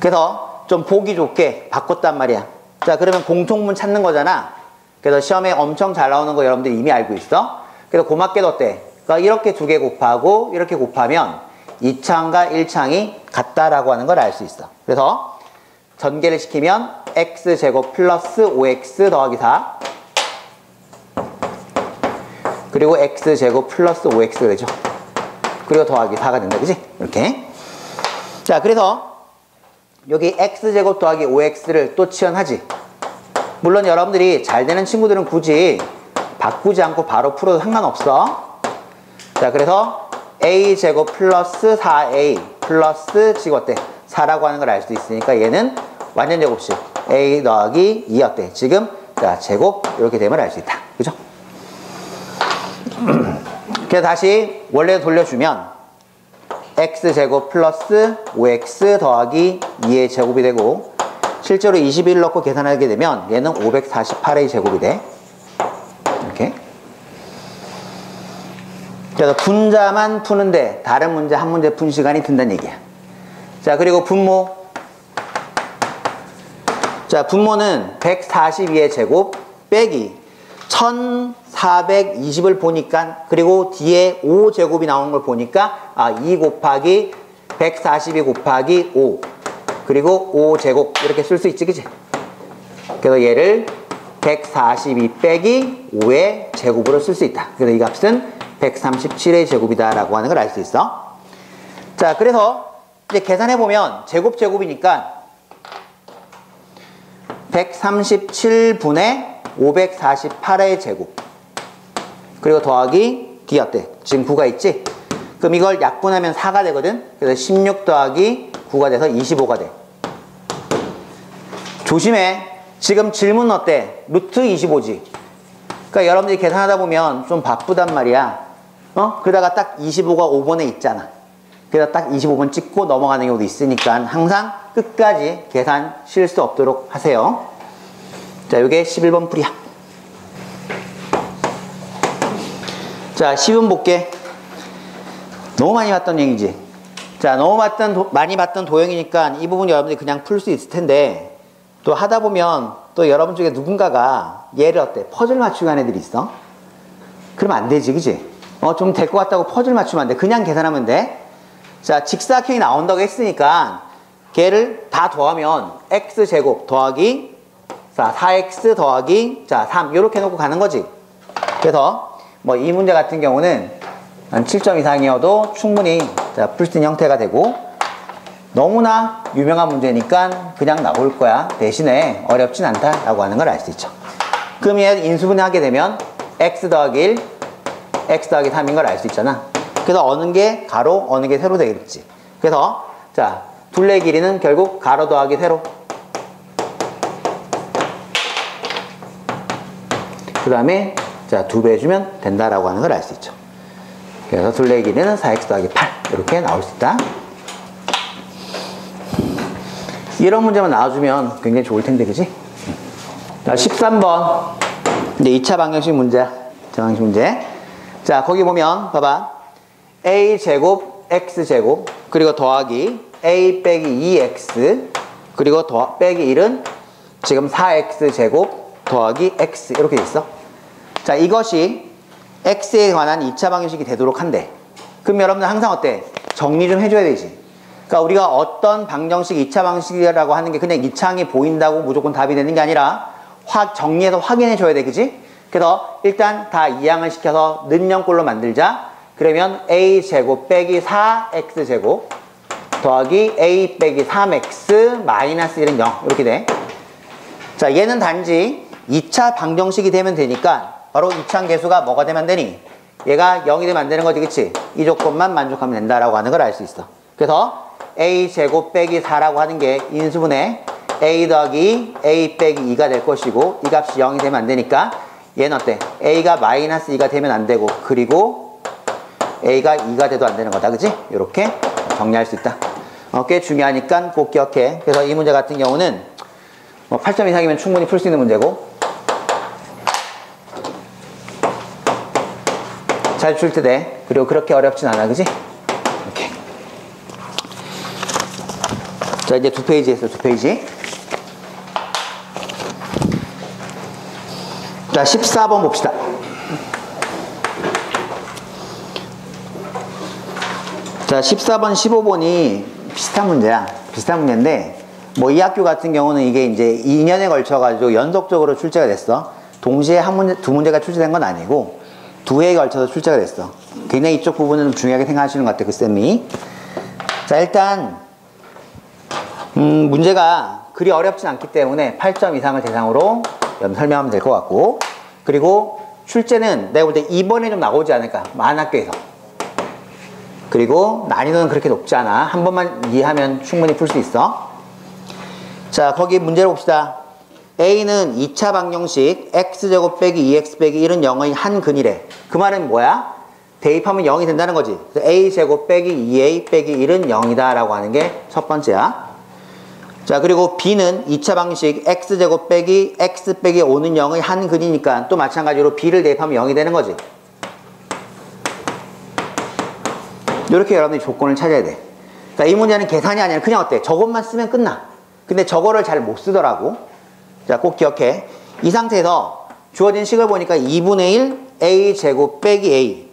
그래서 좀 보기 좋게 바꿨단 말이야. 자, 그러면 공통분 찾는 거잖아. 그래서 시험에 엄청 잘 나오는 거 여러분들이 이미 알고 있어. 그래서 고맙게도 어때? 그러니까 이렇게 두 개 곱하고 이렇게 곱하면 2창과 1창이 같다라고 하는 걸 알 수 있어. 그래서 전개를 시키면 x제곱 플러스 5x 더하기 4 그리고 x제곱 플러스 5x가 되죠. 그리고 더하기 4가 된다. 그지? 이렇게. 자, 그래서 여기 x제곱 더하기 5x를 또 치환하지. 물론 여러분들이 잘 되는 친구들은 굳이 바꾸지 않고 바로 풀어도 상관없어. 자, 그래서 a제곱 플러스 4a 플러스 지금 어때? 4라고 하는 걸 알 수 있으니까 얘는 완전 제곱식 a 더하기 2 어때? 지금 자, 제곱 이렇게 되면 알 수 있다. 그죠? 그래서 다시 원래로 돌려주면 x제곱 플러스 5x 더하기 2의 제곱이 되고 실제로 21 넣고 계산하게 되면 얘는 548의 제곱이 돼. 이렇게. 그래서 분자만 푸는데 다른 문제 한 문제 푼 시간이 든다는 얘기야. 자, 그리고 분모. 자, 분모는 142의 제곱 빼기 1420을 보니까 그리고 뒤에 5제곱이 나오는 걸 보니까 2 곱하기 142 곱하기 5 그리고 5제곱 이렇게 쓸 수 있지, 그치? 그래서 얘를 142 빼기 5의 제곱으로 쓸 수 있다. 그래서 이 값은 137의 제곱이다 라고 하는 걸 알 수 있어. 자, 그래서 이제 계산해보면 제곱이니까 137분의 548의 제곱 그리고 더하기 D 어때? 지금 9가 있지? 그럼 이걸 약분하면 4가 되거든? 그래서 16 더하기 9가 돼서 25가 돼. 조심해. 지금 질문 어때? 루트 25지? 그러니까 여러분들이 계산하다 보면 좀 바쁘단 말이야. 그러다가 딱 25가 5번에 있잖아. 그래서 딱 25번 찍고 넘어가는 경우도 있으니까 항상 끝까지 계산 실수 없도록 하세요. 자, 요게 11번 풀이야. 자, 10번 볼게. 너무 많이 봤던 얘기지. 자, 너무 많이 봤던 도형이니까 이 부분 여러분들이 그냥 풀 수 있을 텐데 또 하다 보면 또 여러분 중에 누군가가 얘를 어때? 퍼즐 맞추고 하는 애들이 있어. 그러면 안 되지, 그지? 좀 될 것 같다고 퍼즐 맞추면 안 돼. 그냥 계산하면 돼. 자, 직사각형이 나온다고 했으니까 걔를 다 더하면 x제곱 더하기 자, 4x 더하기 자, 3 이렇게 해놓고 가는 거지. 그래서 뭐 이 문제 같은 경우는 한 7점 이상이어도 충분히 풀 수 있는 형태가 되고 너무나 유명한 문제니까 그냥 나올 거야. 대신에 어렵진 않다라고 하는 걸 알 수 있죠. 그럼 얘 인수분해 하게 되면 x 더하기 1, x 더하기 3인 걸 알 수 있잖아. 그래서 어느 게 가로, 어느 게 세로 되겠지. 그래서 자, 둘레 길이는 결국 가로 더하기 세로. 그 다음에 자, 2배 해주면 된다라고 하는 걸 알 수 있죠. 그래서 둘레 길이는 4x 더하기 8 이렇게 나올 수 있다. 이런 문제만 나와주면 굉장히 좋을 텐데, 그지? 자, 13번. 이제 2차 방정식 문제. 방정식 문제. 자, 거기 보면, 봐봐. a제곱, x제곱, 그리고 더하기 a 빼기 2x, 그리고 빼기 1은 지금 4x제곱 더하기 x. 이렇게 돼 있어. 자, 이것이 x에 관한 2차 방정식이 되도록 한대. 그럼 여러분들 항상 어때? 정리 좀 해줘야 되지. 그러니까 우리가 어떤 방정식 2차 방정식이라고 하는 게 그냥 2창이 보인다고 무조건 답이 되는 게 아니라 정리해서 확인해 줘야 돼, 그지? 그래서 일단 다 이항을 시켜서 는영꼴로 만들자. 그러면 a제곱 빼기 4x제곱 더하기 a 빼기 3x 마이너스 1은 0 이렇게 돼. 자, 얘는 단지 2차 방정식이 되면 되니까 바로 이차계수가 뭐가 되면 되니? 얘가 0이 되면 안 되는 거지, 그치? 이 조건만 만족하면 된다라고 하는 걸 알 수 있어. 그래서 a제곱 빼기 4라고 하는 게 인수분해 a 더하기 a 빼기 2가 될 것이고 이 값이 0이 되면 안 되니까 얘는 어때? a가 마이너스 2가 되면 안 되고 그리고 a가 2가 돼도 안 되는 거다, 그치? 이렇게 정리할 수 있다. 꽤 중요하니까 꼭 기억해. 그래서 이 문제 같은 경우는 8점 이상이면 충분히 풀 수 있는 문제고 잘 줄 때 돼. 그리고 그렇게 어렵진 않아, 그지? 이렇게. 자, 이제 2페이지 했어, 2페이지. 자, 14번 봅시다. 자, 14번, 15번이 비슷한 문제야. 비슷한 문제인데, 이 학교 같은 경우는 이게 이제 2년에 걸쳐가지고 연속적으로 출제가 됐어. 동시에 한 문제, 두 문제가 출제된 건 아니고, 2회에 걸쳐서 출제가 됐어. 굉장히 이쪽 부분은 좀 중요하게 생각하시는 것 같아, 그 쌤이. 자, 일단, 문제가 그리 어렵진 않기 때문에 8점 이상을 대상으로 설명하면 될 것 같고, 그리고 출제는 내가 볼 때 이번에 좀 나오지 않을까, 많은 학교에서. 그리고 난이도는 그렇게 높지 않아. 한 번만 이해하면 충분히 풀 수 있어. 자, 거기 문제를 봅시다. a는 2차 방정식 x제곱 빼기 2x 빼기 1은 0의 한 근이래. 그 말은 뭐야? 대입하면 0이 된다는 거지. 그래서 a제곱 빼기 2a 빼기 1은 0이다 라고 하는 게 첫 번째야. 자, 그리고 b는 2차 방식 x제곱 빼기 x 빼기 5는 0의 한 근이니까 또 마찬가지로 b를 대입하면 0이 되는 거지. 이렇게 여러분들이 조건을 찾아야 돼. 그러니까 이 문제는 계산이 아니라 그냥 어때? 저것만 쓰면 끝나. 근데 저거를 잘 못 쓰더라고. 자, 꼭 기억해. 이 상태에서 주어진 식을 보니까 2분의 1 a제곱 빼기 a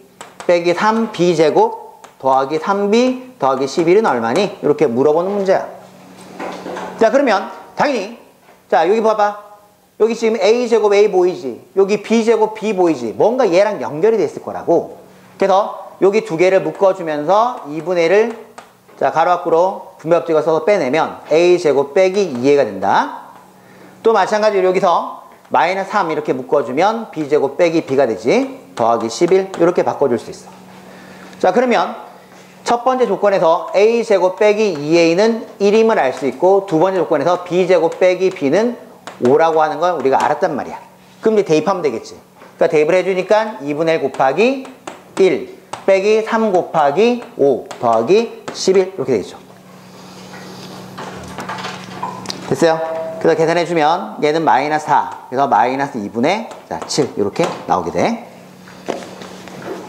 빼기 3b제곱 더하기 3b 더하기 11은 얼마니? 이렇게 물어보는 문제야. 자, 그러면 당연히 자, 여기 봐봐. 여기 지금 a제곱 a 보이지? 여기 b제곱 b 보이지? 뭔가 얘랑 연결이 돼 있을 거라고. 그래서 여기 두 개를 묶어주면서 2분의 1을 자, 가로 밖으로 분배법칙을 써서 빼내면 a제곱 빼기 2a가 된다. 또 마찬가지로 여기서 마이너스 3 이렇게 묶어주면 b제곱 빼기 b가 되지. 더하기 11 이렇게 바꿔줄 수 있어. 자, 그러면 첫 번째 조건에서 a제곱 빼기 2a는 1임을 알 수 있고 두 번째 조건에서 b제곱 빼기 b는 5라고 하는 건 우리가 알았단 말이야. 그럼 이제 대입하면 되겠지. 그러니까 대입을 해주니까 2분의 1 곱하기 1 빼기 3 곱하기 5 더하기 11 이렇게 되죠. 됐어요? 그래서 계산해주면 얘는 마이너스 4 그래서 마이너스 2분의 7 이렇게 나오게 돼.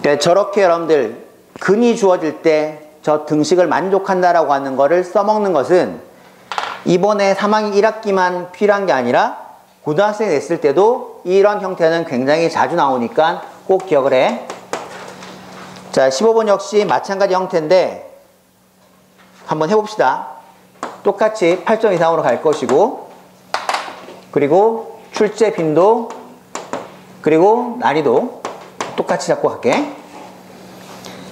그러니까 저렇게 여러분들 근이 주어질 때 저 등식을 만족한다라고 하는 거를 써먹는 것은 이번에 3학기 1학기만 필요한 게 아니라 고등학생이 됐을 때도 이런 형태는 굉장히 자주 나오니까 꼭 기억을 해. 자, 15번 역시 마찬가지 형태인데 한번 해봅시다. 똑같이 8점 이상으로 갈 것이고 그리고 출제 빈도 그리고 난이도 똑같이 잡고 갈게.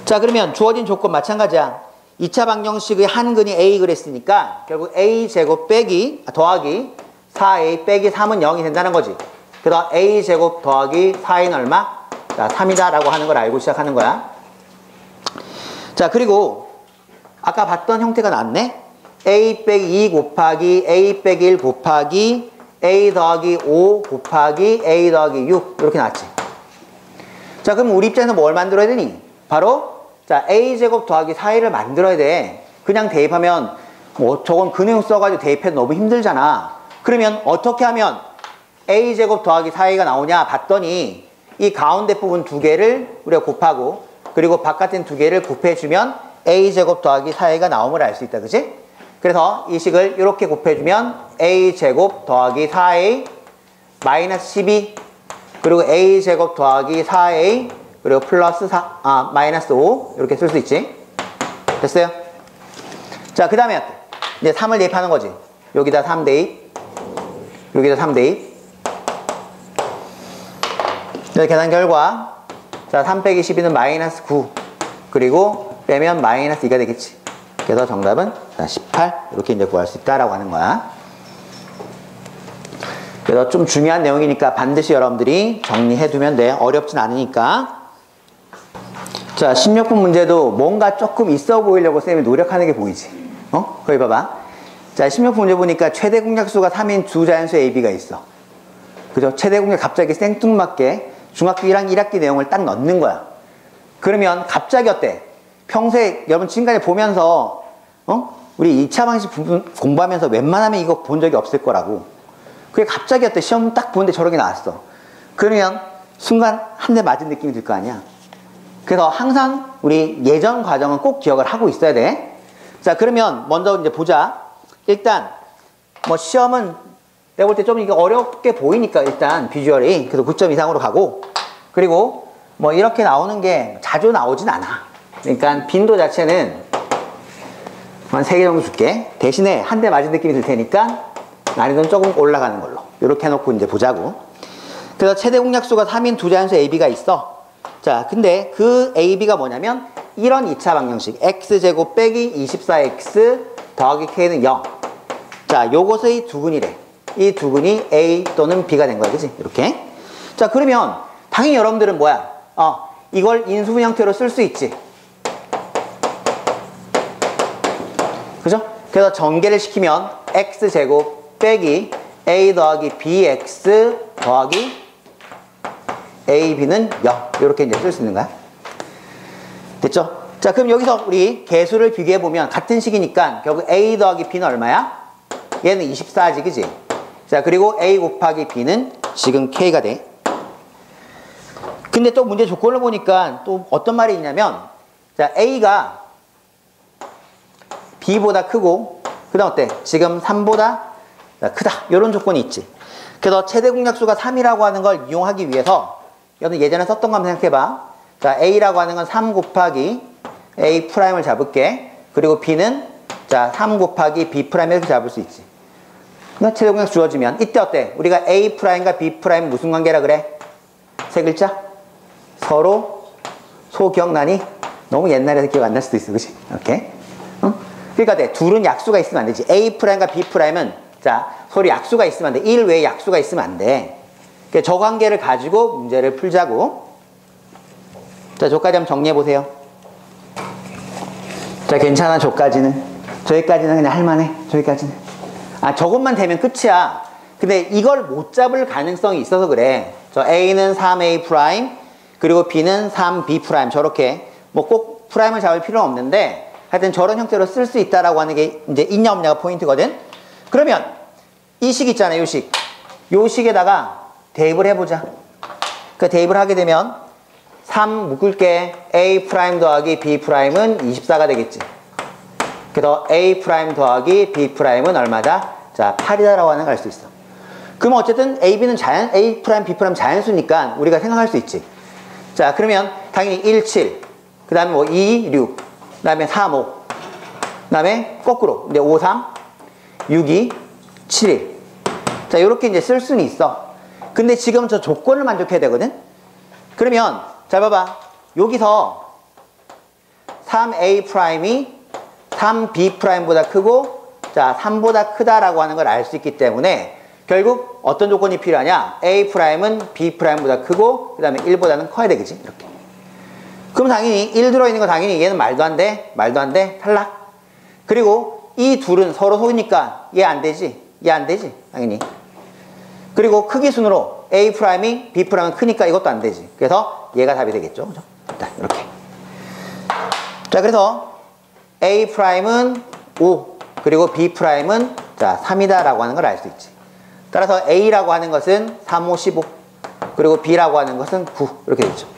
자, 그러면 주어진 조건 마찬가지야. 2차 방정식의 한 근이 a 그랬으니까 결국 a제곱 빼기 더하기 4a 빼기 3은 0이 된다는 거지. 그래서 a제곱 더하기 4a는 얼마? 자, 3이다 라고 하는 걸 알고 시작하는 거야. 자, 그리고 아까 봤던 형태가 나왔네. a 빼기 2 곱하기 a 빼기 1 곱하기 a 더하기 5 곱하기 a 더하기 6 이렇게 나왔지. 자, 그럼 우리 입장에서 뭘 만들어야 되니? 바로 자, a제곱 더하기 4a를 만들어야 돼. 그냥 대입하면 저건 근형 써가지고 대입해도 너무 힘들잖아. 그러면 어떻게 하면 a제곱 더하기 4a가 나오냐 봤더니 이 가운데 부분 두 개를 우리가 곱하고 그리고 바깥에 두 개를 곱해주면 a제곱 더하기 4a가 나옴을 알 수 있다. 그치? 그래서 이 식을 이렇게 곱해주면 a제곱 더하기 4a 마이너스 12 그리고 a제곱 더하기 4a 그리고 플러스 마이너스 5 이렇게 쓸 수 있지. 됐어요? 자, 그 다음에 이제 3을 대입하는 거지. 여기다 3 대입 여기다 3 대입 그래서 계산 결과 자, 3 빼기 12는 마이너스 9 그리고 빼면 마이너스 2가 되겠지. 그래서 정답은 18 이렇게 이제 구할 수 있다라고 하는 거야. 그래서 좀 중요한 내용이니까 반드시 여러분들이 정리해 두면 돼. 어렵진 않으니까. 자, 16분 문제도 뭔가 조금 있어 보이려고 쌤이 노력하는 게 보이지. 거기 봐봐. 자, 16분 문제 보니까 최대 공약수가 3인 두 자연수 A, B가 있어. 그죠? 최대 공약 갑자기 생뚱맞게 중학교 1학기 1학기 내용을 딱 넣는 거야. 그러면 갑자기 어때? 평소에 여러분 지금까지 보면서 우리 2차 방식 공부하면서 웬만하면 이거 본 적이 없을 거라고. 그게 갑자기 어때? 시험 딱 보는데 저렇게 나왔어. 그러면 순간 한 대 맞은 느낌이 들 거 아니야. 그래서 항상 우리 예전 과정은 꼭 기억을 하고 있어야 돼. 자, 그러면 먼저 이제 보자. 일단 뭐 시험은 내가 볼 때 좀 이게 어렵게 보이니까 일단 비주얼이 그래서 9점 이상으로 가고, 그리고 뭐 이렇게 나오는 게 자주 나오진 않아. 그러니까 빈도 자체는 한 3개 정도 줄게. 대신에 한 대 맞은 느낌이 들 테니까 난이도는 조금 올라가는 걸로 이렇게 해놓고 이제 보자고. 그래서 최대 공약수가 3인 두 자연수 A, B가 있어. 자, 근데 그 A, B가 뭐냐면 이런 2차 방정식 x제곱 빼기 24x 더하기 k는 0. 자, 요것의 두근이래. 이 두근이 A 또는 B가 된 거야. 그치? 이렇게. 자, 그러면 당연히 여러분들은 뭐야? 이걸 인수분 형태로 쓸 수 있지. 그죠? 그래서 전개를 시키면 x제곱 빼기 A 더하기 BX 더하기 AB는 0. 이렇게 이제 쓸 수 있는 거야. 됐죠? 자, 그럼 여기서 우리 개수를 비교해보면 같은 식이니까 결국 A 더하기 B는 얼마야? 얘는 24지, 그지? 자, 그리고 A 곱하기 B는 지금 K가 돼. 근데 또 문제 조건을 보니까 또 어떤 말이 있냐면, 자, A가 B보다 크고, 그 다음 어때? 지금 3보다 크다. 이런 조건이 있지. 그래서 최대 공약수가 3이라고 하는 걸 이용하기 위해서, 여러분 예전에 썼던 거 한번 생각해봐. 자, A라고 하는 건 3 곱하기 A 프라임을 잡을게. 그리고 B는 자, 3 곱하기 B 프라임 이렇게 잡을 수 있지. 최대 공약 주어지면 이때 어때? 우리가 A 프라임과 B 프라임 무슨 관계라 그래? 세 글자? 서로 소기억나니? 너무 옛날에서 기억 안 날 수도 있어, 그치? 이렇게. 그러니까 돼. 둘은 약수가 있으면 안 되지. A 프라임과 B 프라임은 자, 서로 약수가 있으면 안 돼. 1 외에 약수가 있으면 안 돼. 그러니까 저 관계를 가지고 문제를 풀자고. 자, 저까지 한번 정리해 보세요. 자, 괜찮아, 저까지는. 저기까지는 그냥 할만해. 저기까지는. 저것만 되면 끝이야. 근데 이걸 못 잡을 가능성이 있어서 그래. 저 A는 3A 프라임, 그리고 B는 3B 프라임. 저렇게 뭐 꼭 프라임을 잡을 필요는 없는데 하여튼 저런 형태로 쓸 수 있다라고 하는 게 이제 있냐 없냐가 포인트거든. 그러면 이 식 있잖아요, 요 식. 요 식에다가 대입을 해보자. 그 대입을 하게 되면 3 묶을게. A 프라임 더하기 B 프라임은 24가 되겠지. 그래서 A 프라임 더하기 B 프라임은 얼마다? 자, 8이다라고 하는 걸 알 수 있어. 그러면 어쨌든 A, B는 A 프라임, B 프라임 자연수니까 우리가 생각할 수 있지. 자, 그러면 당연히 1, 7. 그 다음에 뭐 2, 6. 그 다음에 3, 5. 그 다음에 거꾸로. 이제 5, 3, 6, 2, 7, 1. 자, 요렇게 이제 쓸 수는 있어. 근데 지금 저 조건을 만족해야 되거든? 그러면, 잘 봐봐. 여기서 3A 프라임이 3B 프라임보다 크고, 자, 3보다 크다라고 하는 걸 알 수 있기 때문에, 결국 어떤 조건이 필요하냐? A 프라임은 B 프라임보다 크고, 그 다음에 1보다는 커야 되겠지? 이렇게. 그럼 당연히 1 들어있는 거 당연히 얘는 말도 안 돼. 말도 안 돼. 탈락. 그리고 이 둘은 서로 속이니까 얘 안 되지. 얘 안 되지. 당연히. 그리고 크기 순으로 A 프라임이 B 프라임은 크니까 이것도 안 되지. 그래서 얘가 답이 되겠죠. 그죠? 자, 이렇게. 자, 그래서 A 프라임은 5, 그리고 B 프라임은 자, 3이다라고 하는 걸 알 수 있지. 따라서 A라고 하는 것은 3, 5, 15, 그리고 B라고 하는 것은 9 이렇게 되죠.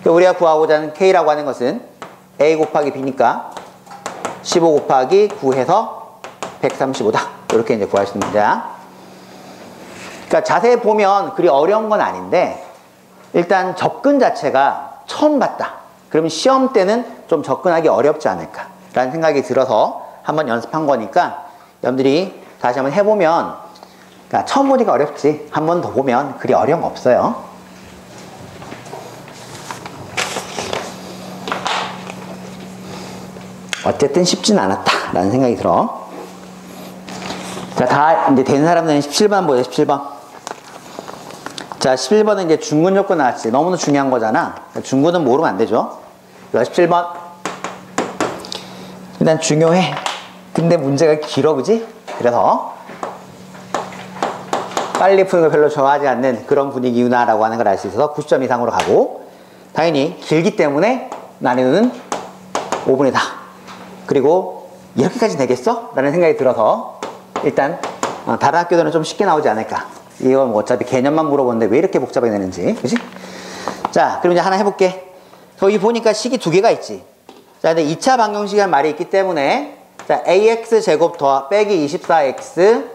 우리가 구하고자 하는 K라고 하는 것은 A 곱하기 B니까 15 곱하기 9 해서 135다. 이렇게 이제 구할 수 있는 문제야. 그러니까 자세히 보면 그리 어려운 건 아닌데 일단 접근 자체가 처음 봤다. 그러면 시험 때는 좀 접근하기 어렵지 않을까 라는 생각이 들어서 한번 연습한 거니까 여러분들이 다시 한번 해보면, 그러니까 처음 보니까 어렵지 한 번 더 보면 그리 어려운 거 없어요. 어쨌든 쉽진 않았다라는 생각이 들어. 자, 다 이제 된 사람들은 17번 보자, 17번. 자, 11번은 이제 중근 요건 나왔지. 너무나 중요한 거잖아. 중근은 모르면 안 되죠. 17번. 일단 중요해. 근데 문제가 길어, 그지? 그래서 빨리 푸는 걸 별로 좋아하지 않는 그런 분위기구나라고 하는 걸 알 수 있어서 9점 이상으로 가고, 당연히 길기 때문에 난이도는 5분의 4. 그리고 이렇게까지 되겠어? 라는 생각이 들어서 일단 다른 학교들은 좀 쉽게 나오지 않을까. 이건 뭐 어차피 개념만 물어보는데 왜 이렇게 복잡하게 되는지, 그치? 자, 그럼 이제 하나 해볼게. 여기 보니까 식이 두 개가 있지. 자, 근데 2차 방정식이라는 말이 있기 때문에, 자, ax 제곱 빼기 24x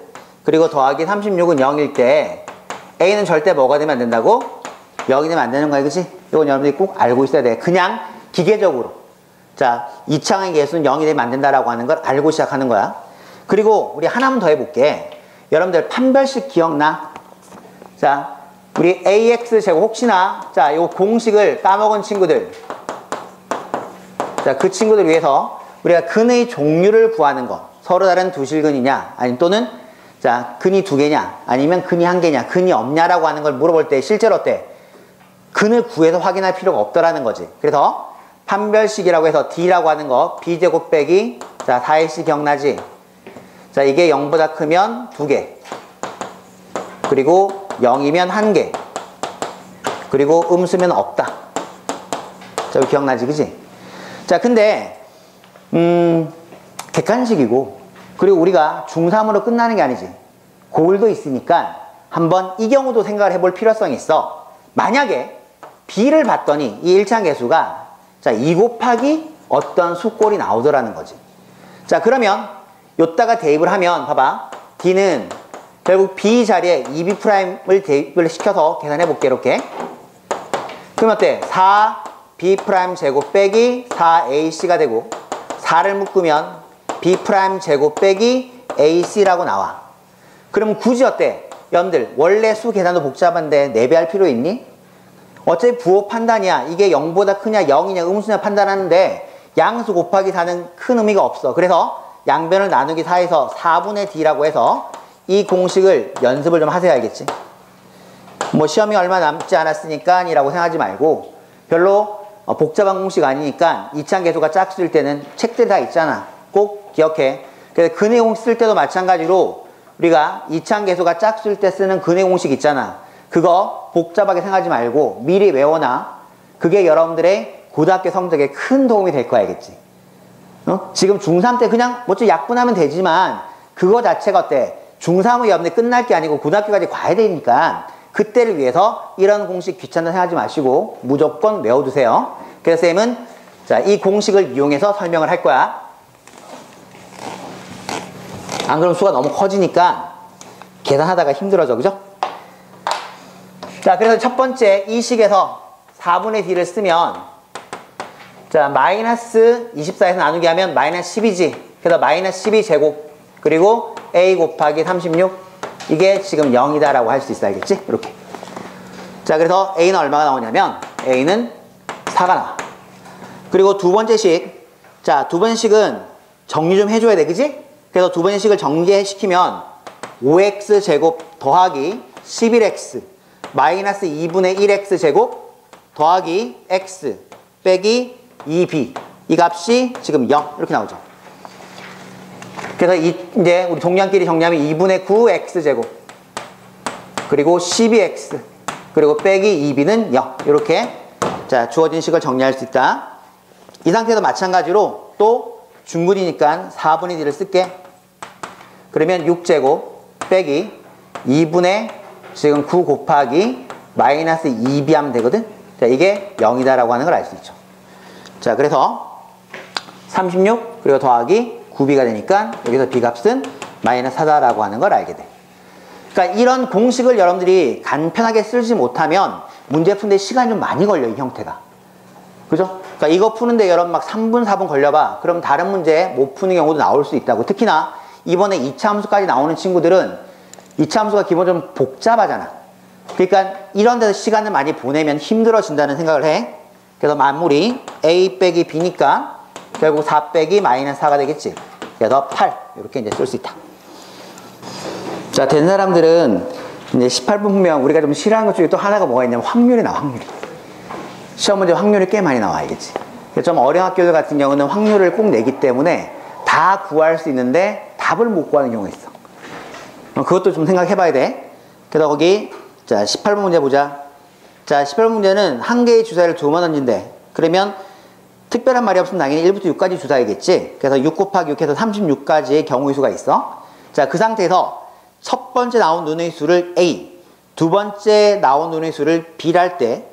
그리고 더하기 36은 0일 때 a는 절대 뭐가 되면 안 된다고? 0이 되면 안 되는 거야, 그치? 이건 여러분들이 꼭 알고 있어야 돼. 그냥 기계적으로. 자, 2차의 개수는 0이 되면 안 된다라고 하는 걸 알고 시작하는 거야. 그리고 우리 하나만 더 해볼게. 여러분들 판별식 기억나? 자, 우리 ax 제곱 혹시나 자, 요 공식을 까먹은 친구들, 자, 그 친구들 위해서 우리가 근의 종류를 구하는 거. 서로 다른 두 실근이냐, 아니면 또는 자, 근이 두 개냐, 아니면 근이 한 개냐, 근이 없냐라고 하는 걸 물어볼 때 실제로 어때? 근을 구해서 확인할 필요가 없더라는 거지. 그래서 판별식이라고 해서 d라고 하는 거 b제곱 빼기 자, 4ac 기억나지? 자, 이게 0보다 크면 2개, 그리고 0이면 1개, 그리고 음수면 없다. 자, 이거 기억나지, 그지? 자, 근데 객관식이고, 그리고 우리가 중3으로 끝나는 게 아니지. 고을도 있으니까 한번 이 경우도 생각을 해볼 필요성이 있어. 만약에 b를 봤더니 이 1차 계수가 자, 2 곱하기 어떤 수꼴이 나오더라는 거지. 자, 그러면 요따가 대입을 하면 봐봐. d는 결국 b 자리에 2b'을 대입을 시켜서 계산해 볼게. 이렇게. 그럼 어때? 4b' 제곱 빼기 4ac가 되고, 4를 묶으면 b' 제곱 빼기 ac라고 나와. 그럼 굳이 어때? 여러분들 원래 수 계산도 복잡한데 내배할 필요 있니? 어차피 부호 판단이야. 이게 0보다 크냐 0이냐 음수냐 판단하는데 양수 곱하기 4는 큰 의미가 없어. 그래서 양변을 나누기 4에서 4분의 d라고 해서 이 공식을 연습을 좀 하세요. 알겠지? 뭐 시험이 얼마 남지 않았으니까 이라고 생각하지 말고, 별로 복잡한 공식 아니니까 2차 계수가 짝수일 때는 책들이 다 있잖아. 꼭 기억해. 그래서 근의 공식 쓸 때도 마찬가지로 우리가 2차 계수가 짝수일 때 쓰는 근의 공식 있잖아. 그거 복잡하게 생각하지 말고 미리 외워놔. 그게 여러분들의 고등학교 성적에 큰 도움이 될 거야. 알겠지? 지금 중3 때 그냥 뭐좀 약분하면 되지만 그거 자체가 어때? 중3은 여러분들 끝날 게 아니고 고등학교까지 가야 되니까 그때를 위해서 이런 공식 귀찮다 생각하지 마시고 무조건 외워두세요. 그래서 쌤은 자, 이 공식을 이용해서 설명을 할 거야. 안 그러면 수가 너무 커지니까 계산하다가 힘들어져. 그죠? 자, 그래서 첫 번째 이 식에서 4분의 d를 쓰면 자, 마이너스 24에서 나누기 하면 마이너스 10이지. 그래서 마이너스 12 제곱 그리고 a 곱하기 36, 이게 지금 0이다 라고 할 수 있어. 알겠지? 이렇게. 자, 그래서 a는 얼마가 나오냐면 a는 4가 나와. 그리고 두 번째 식, 자, 두 번째 식은 정리 좀 해줘야 돼. 그지? 그래서 두 번째 식을 정리시키면 5x 제곱 더하기 11x 마이너스 2분의 1x 제곱 더하기 x 빼기 2b, 이 값이 지금 0 이렇게 나오죠. 그래서 이제 우리 동량끼리 정리하면 2분의 9x 제곱 그리고 12x 그리고 빼기 2b는 0 이렇게 자, 주어진 식을 정리할 수 있다. 이 상태에서 마찬가지로 또 중근이니까 4분의 d를 쓸게. 그러면 6제곱 빼기 2분의 지금 9 곱하기 마이너스 2b 하면 되거든. 자, 이게 0이다 라고 하는 걸 알 수 있죠. 자, 그래서 36 그리고 더하기 9b가 되니까 여기서 b값은 마이너스 4다 라고 하는 걸 알게 돼. 그러니까 이런 공식을 여러분들이 간편하게 쓰지 못하면 문제 푸는데 시간이 좀 많이 걸려. 이 형태가. 그죠? 그러니까 이거 푸는데 여러분 막 3분 4분 걸려봐. 그럼 다른 문제 못 푸는 경우도 나올 수 있다고. 특히나 이번에 2차 함수까지 나오는 친구들은 2차 함수가 기본적으로 좀 복잡하잖아. 그러니까 이런 데서 시간을 많이 보내면 힘들어진다는 생각을 해. 그래서 마무리 a 빼기 b니까 결국 4 빼기 마이너스 4가 되겠지. 그래서 8 이렇게 이제 쓸 수 있다. 자, 된 사람들은 이제 18분 보면 우리가 좀 싫어하는 것 중에 또 하나가 뭐가 있냐면 확률이 나와, 확률이. 시험 문제 확률이 꽤 많이 나와, 알겠지? 좀 어려운 학교들 같은 경우는 확률을 꼭 내기 때문에 다 구할 수 있는데 답을 못 구하는 경우가 있어. 그것도 좀 생각해 봐야 돼. 그래서 거기, 자, 18번 문제 보자. 자, 18번 문제는 한 개의 주사위를 2번 던진대. 그러면 특별한 말이 없으면 당연히 1부터 6까지 주사위겠지. 그래서 6 곱하기 6 해서 36가지의 경우의 수가 있어. 자, 그 상태에서 첫 번째 나온 눈의 수를 A, 두 번째 나온 눈의 수를 B랄 때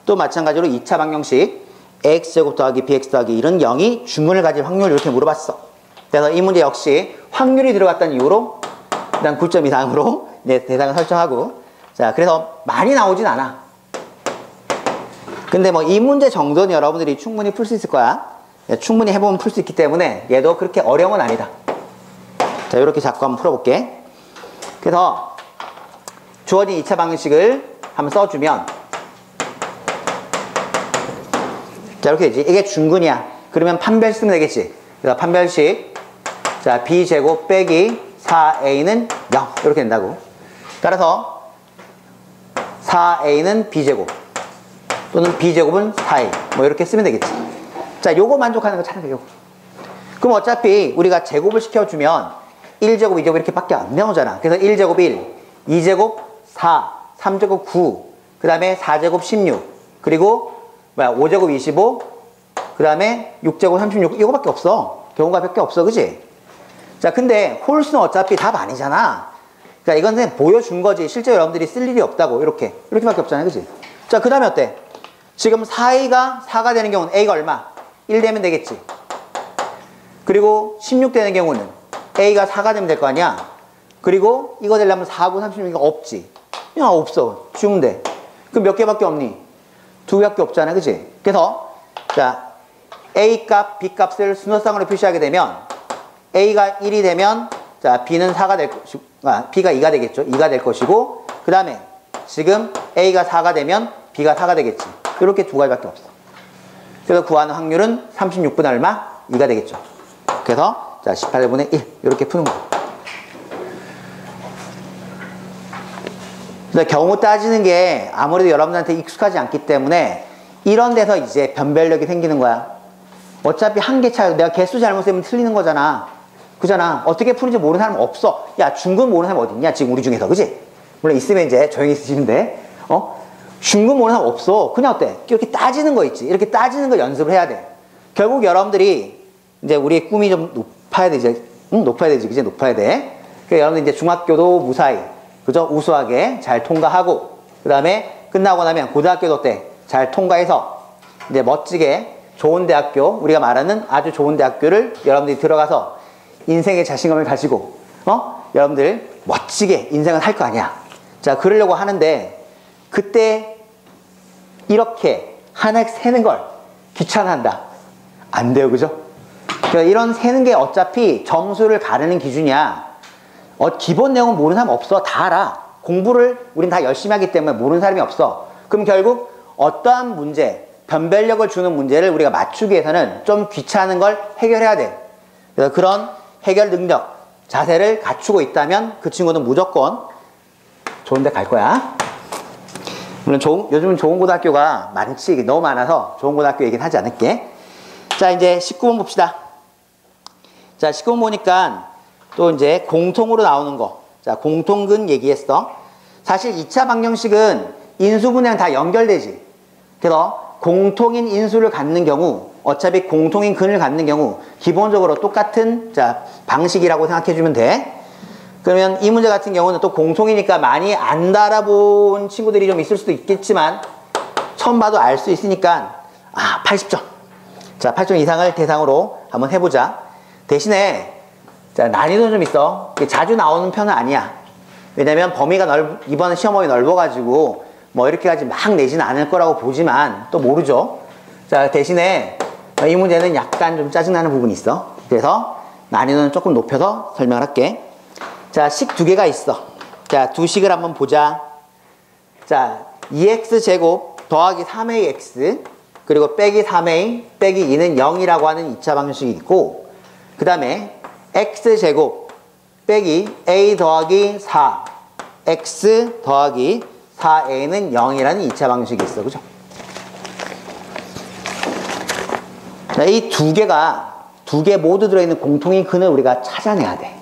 또 마찬가지로 2차 방정식 X제곱 더하기 BX 더하기 이런 0이 중근을 가질 확률 이렇게 물어봤어. 그래서 이 문제 역시 확률이 들어갔다는 이유로 일단 9점 이상으로 이제 대상을 설정하고, 자, 그래서 많이 나오진 않아. 근데 뭐 이 문제 정도는 여러분들이 충분히 풀 수 있을 거야. 충분히 해보면 풀 수 있기 때문에 얘도 그렇게 어려운 건 아니다. 자, 이렇게 자꾸 한번 풀어볼게. 그래서 주어진 2차 방정식을 한번 써주면, 자, 이렇게 되지. 이게 중근이야. 그러면 판별식 쓰면 되겠지. 그래서 판별식, 자, B제곱 빼기 4A는 0 이렇게 된다고. 따라서 4A는 B제곱 또는 B제곱은 4A 뭐 이렇게 쓰면 되겠지. 자, 요거 만족하는 거 찾으면 요거. 그럼 어차피 우리가 제곱을 시켜주면 1제곱, 2제곱 이렇게 밖에 안 나오잖아. 그래서 1제곱 1, 2제곱 4, 3제곱 9, 그 다음에 4제곱 16, 그리고 5제곱 25, 그 다음에 6제곱 36, 이거밖에 없어. 경우가 몇 개 없어, 그지? 자, 근데 홀수는 어차피 답 아니잖아. 그러니까 이건 그냥 보여준 거지. 실제 여러분들이 쓸 일이 없다고. 이렇게밖에 없잖아요, 그지? 자, 그 다음에 어때? 지금 4A가 4가 되는 경우는 A가 얼마? 1 되면 되겠지. 그리고 16 되는 경우는 A가 4가 되면 될 거 아니야? 그리고 이거 되려면 4고 36이 없지. 그냥 없어. 주면 돼. 그럼 몇 개밖에 없니? 2개밖에 없잖아, 그치? 그래서 자, A 값, B 값을 순서상으로 표시하게 되면 A가 1이 되면 자, B는 4가 될 것이고, B가 2가 되겠죠. 2가 될 것이고, 그 다음에 지금 A가 4가 되면 B가 4가 되겠지. 이렇게 두 가지밖에 없어. 그래서 구하는 확률은 36분의 얼마? 2가 되겠죠. 그래서 자, 18분의 1 이렇게 푸는 거야. 경우 따지는 게 아무래도 여러분들한테 익숙하지 않기 때문에 이런 데서 이제 변별력이 생기는 거야. 어차피 한 개 차이, 내가 개수 잘못 세면 틀리는 거잖아. 그잖아. 어떻게 푸는지 모르는 사람 없어. 야, 중근 모르는 사람 어디 있냐? 지금 우리 중에서, 그지? 물론 있으면 이제 조용히 쓰시는데, 중근 모르는 사람 없어. 그냥 어때? 이렇게 따지는 거 있지. 이렇게 따지는 거 연습을 해야 돼. 결국 여러분들이 이제 우리의 꿈이 좀 높아야 되지. 응? 높아야 되지. 그지? 높아야 돼. 그러니까 여러분들 이제 중학교도 무사히, 그죠? 우수하게 잘 통과하고, 그 다음에 끝나고 나면 고등학교도 때 잘 통과해서 이제 멋지게 좋은 대학교, 우리가 말하는 아주 좋은 대학교를 여러분들이 들어가서 인생의 자신감을 가지고, 여러분들 멋지게 인생을 할 거 아니야. 자, 그러려고 하는데, 그때 이렇게 하나 세는 걸 귀찮아한다. 안 돼요, 그죠? 그러니까 이런 세는 게 어차피 점수를 가르는 기준이야. 기본 내용은 모르는 사람 없어. 다 알아. 공부를 우린 다 열심히 하기 때문에 모르는 사람이 없어. 그럼 결국 어떠한 문제, 변별력을 주는 문제를 우리가 맞추기 위해서는 좀 귀찮은 걸 해결해야 돼. 그래서 그런 해결 능력, 자세를 갖추고 있다면 그 친구는 무조건 좋은 데 갈 거야. 물론 요즘은 좋은 고등학교가 많지, 너무 많아서 좋은 고등학교 얘기는 하지 않을게. 자, 이제 19번 봅시다. 자, 19번 보니까 또 이제 공통으로 나오는 거. 자, 공통근 얘기했어. 사실 2차 방정식은 인수분해랑 다 연결되지. 그래서 공통인 인수를 갖는 경우, 어차피 공통인 근을 갖는 경우 기본적으로 똑같은 자 방식이라고 생각해주면 돼. 그러면 이 문제 같은 경우는 또 공통이니까 많이 안 달아본 친구들이 좀 있을 수도 있겠지만 처음 봐도 알 수 있으니까 80점. 자, 80점 이상을 대상으로 한번 해보자. 대신에 자, 난이도는 좀 있어. 자주 나오는 편은 아니야. 왜냐면 범위가 이번 시험 범위 넓어가지고 뭐 이렇게까지 막 내지는 않을 거라고 보지만 또 모르죠. 자, 대신에 이 문제는 약간 좀 짜증나는 부분이 있어. 그래서 난이도는 조금 높여서 설명을 할게. 자, 식 두 개가 있어. 자, 두 식을 한번 보자. 자, 2x제곱 더하기 3ax 그리고 빼기 3a 빼기 2는 0이라고 하는 2차 방정식이 있고, 그 다음에 x제곱 빼기 a 더하기 4 x 더하기 4a는 0이라는 2차 방정식이 있어. 그죠? 자, 이 두 개 모두 들어있는 공통인 근을 우리가 찾아내야 돼.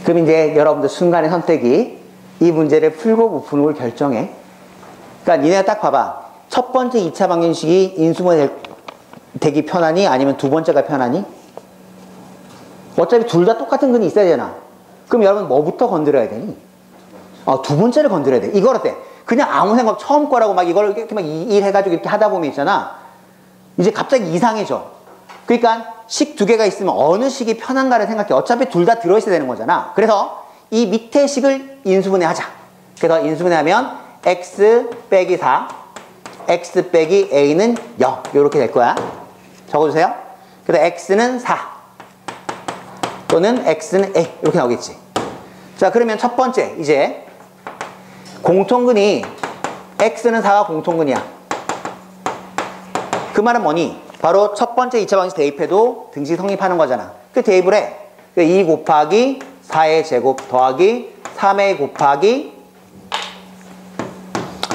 그럼 이제 여러분들 순간의 선택이 이 문제를 풀고 못 푸는 걸 결정해. 그러니까 니네가 딱 봐봐. 첫 번째 2차 방정식이 인수분해 되기 편하니 아니면 두 번째가 편하니? 어차피 둘 다 똑같은 근이 있어야 되나? 그럼 여러분 뭐부터 건드려야 되니? 두 번째를 건드려야 돼. 이걸 어때? 그냥 아무 생각 처음 거라고 막 이걸 이렇게 막 일해가지고 이렇게 하다 보면 있잖아. 이제 갑자기 이상해져. 그러니까 식 두 개가 있으면 어느 식이 편한가를 생각해. 어차피 둘 다 들어있어야 되는 거잖아. 그래서 이 밑에 식을 인수분해 하자. 그래서 인수분해하면 x 빼기 4 x 빼기 a는 0 이렇게 될 거야. 적어주세요. 그래서 x는 4 또는 x는 a 이렇게 나오겠지. 자, 그러면 첫 번째 이제 공통근이 x는 4가 공통근이야. 그 말은 뭐니? 바로 첫 번째 2차 방정식 대입해도 등식 성립하는 거잖아. 그 대입을 해. 2 곱하기 4의 제곱 더하기 3a 곱하기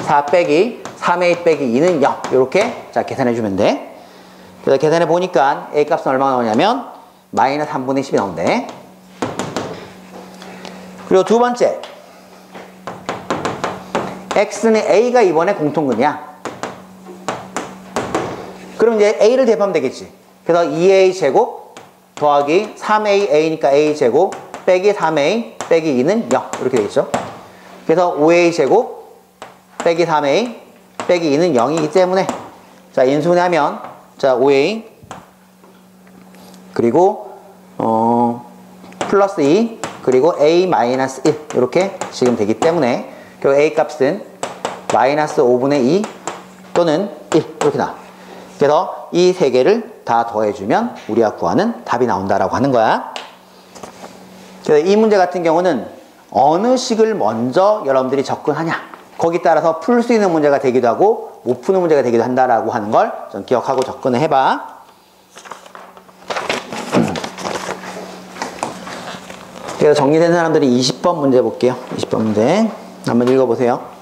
4 빼기 3a 빼기 2는 0 이렇게 자 계산해 주면 돼. 그래서 계산해 보니까 a 값은 얼마가 나오냐면 마이너스 3분의 10이 나온대. 그리고 두 번째 x는 a가 이번에 공통근이야. 그럼 이제 a를 대입하면 되겠지. 그래서 2a 제곱 더하기 3a니까 a 제곱 빼기 3a 빼기 2는 0 이렇게 되겠죠. 그래서 5a 제곱 빼기 3a 빼기 2는 0이기 때문에 자 인수분해하면 자 5a 그리고 플러스 2 그리고 a 마이너스 1 이렇게 지금 되기 때문에 결국 a 값은 마이너스 5분의 2 또는 1 이렇게 나와. 그래서 이 세 개를 다 더해주면 우리가 구하는 답이 나온다라고 하는 거야. 그래서 이 문제 같은 경우는 어느 식을 먼저 여러분들이 접근하냐 거기 따라서 풀 수 있는 문제가 되기도 하고 못 푸는 문제가 되기도 한다라고 하는 걸 좀 기억하고 접근을 해봐. 그래서 정리된 사람들이 20번 문제 볼게요. 20번 문제 한번 읽어보세요.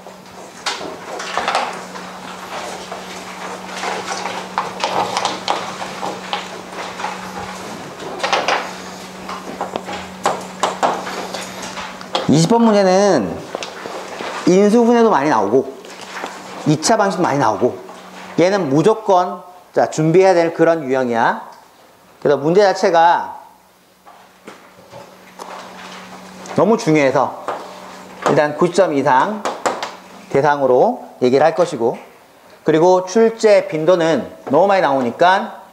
이십 번 문제는 인수분해도 많이 나오고 2차 방식도 많이 나오고 얘는 무조건 자 준비해야 될 그런 유형이야. 그래서 문제 자체가 너무 중요해서 일단 90점 이상 대상으로 얘기를 할 것이고, 그리고 출제 빈도는 너무 많이 나오니까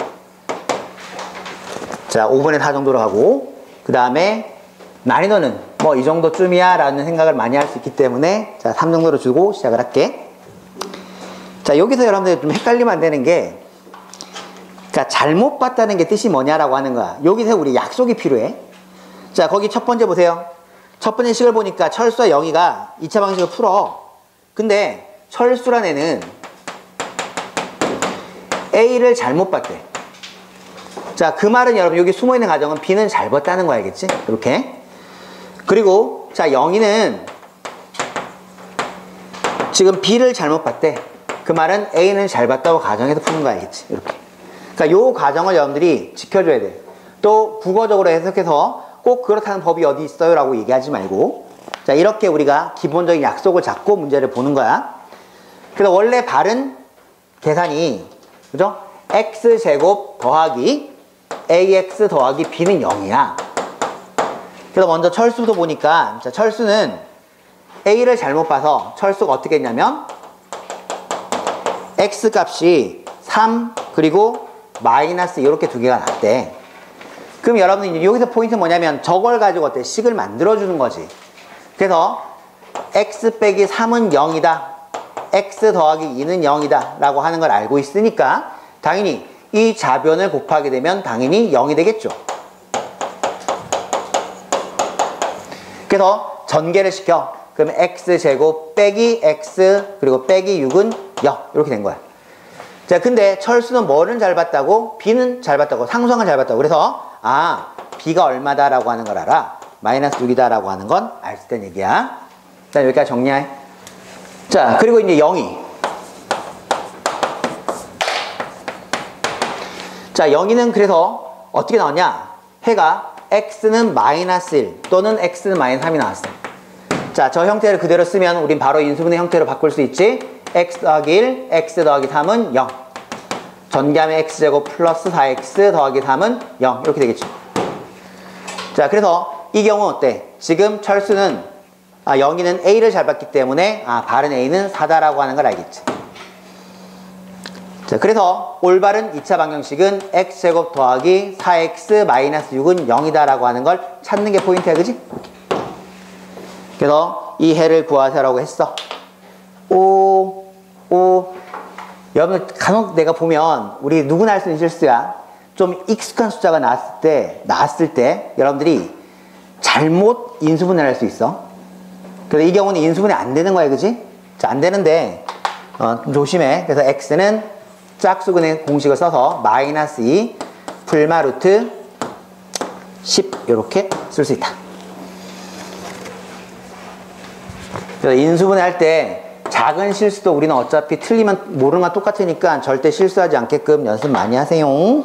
자 5분의 4 정도로 하고, 그 다음에 난이도는 뭐 이 정도쯤이야 라는 생각을 많이 할 수 있기 때문에 자 3 정도로 주고 시작을 할게. 자 여기서 여러분들 좀 헷갈리면 안 되는 게, 그러니까 잘못 봤다는 게 뜻이 뭐냐라고 하는 거야. 여기서 우리 약속이 필요해. 자 거기 첫 번째 보세요. 첫 번째 식을 보니까 철수와 영희가 2차 방식을 풀어. 근데 철수란 애는 A를 잘못 봤대. 자 그 말은 여러분 여기 숨어있는 가정은 B는 잘 봤다는 거 알겠지? 이렇게. 그리고 자 영희는 지금 B를 잘못 봤대. 그 말은 A는 잘 봤다고 가정해서 푸는 거 알겠지? 이렇게. 그러니까 요 가정을 여러분들이 지켜줘야 돼. 또 국어적으로 해석해서 꼭 그렇다는 법이 어디 있어요 라고 얘기하지 말고, 자 이렇게 우리가 기본적인 약속을 잡고 문제를 보는 거야. 그래서 원래 바른 계산이 그죠? x제곱 더하기 ax 더하기 b는 0이야. 그래서 먼저 철수도 보니까 자 철수는 a를 잘못 봐서 철수가 어떻게 했냐면 x 값이 3 그리고 마이너스 이렇게 두 개가 났대. 그럼 여러분들 여기서 포인트 뭐냐면 저걸 가지고 어때? 식을 만들어주는 거지. 그래서 x 빼기 3은 0이다. x 더하기 2는 0이다. 라고 하는 걸 알고 있으니까 당연히 이 좌변을 곱하게 되면 당연히 0이 되겠죠. 그래서 전개를 시켜. 그러면 x제곱 빼기 x 그리고 빼기 6은 0 이렇게 된 거야. 자, 근데 철수는 뭐는 잘 봤다고? B는 잘 봤다고. 상수항을 잘 봤다고. 그래서 B가 얼마다라고 하는 걸 알아. 마이너스 6이다 라고 하는 건 알 수 있다는 얘기야. 자, 여기까지 정리해. 자, 그리고 이제 0이. 자, 0이는 그래서 어떻게 나왔냐? 해가 x는 마이너스 1 또는 x는 마이너스 3이 나왔어. 자, 저 형태를 그대로 쓰면 우린 바로 인수분해 형태로 바꿀 수 있지. x 더하기 1, x 더하기 3은 0. 전개하면 x제곱 플러스 4x 더하기 3은 0. 이렇게 되겠죠. 자, 그래서 이 경우 어때? 지금 철수는 0이는 a를 잘 봤기 때문에 바른 a는 4다라고 하는 걸 알겠지. 자, 그래서 올바른 2차 방정식은 x제곱 더하기 4x 마이너스 6은 0이다 라고 하는 걸 찾는 게 포인트야, 그지? 그래서 이 해를 구하세요라고 했어. 여러분 간혹 내가 보면 우리 누구나 할 수 있는 실수야. 좀 익숙한 숫자가 나왔을 때 여러분들이 잘못 인수분해를 할 수 있어. 그래서 이 경우는 인수분해 안 되는 거야, 그지? 자, 안 되는데 좀 조심해. 그래서 x는 짝수근의 공식을 써서 마이너스 2 풀마 루트 10 이렇게 쓸 수 있다. 그래서 인수분해 할 때 작은 실수도 우리는 어차피 틀리면 모르는 건 똑같으니까 절대 실수하지 않게끔 연습 많이 하세요.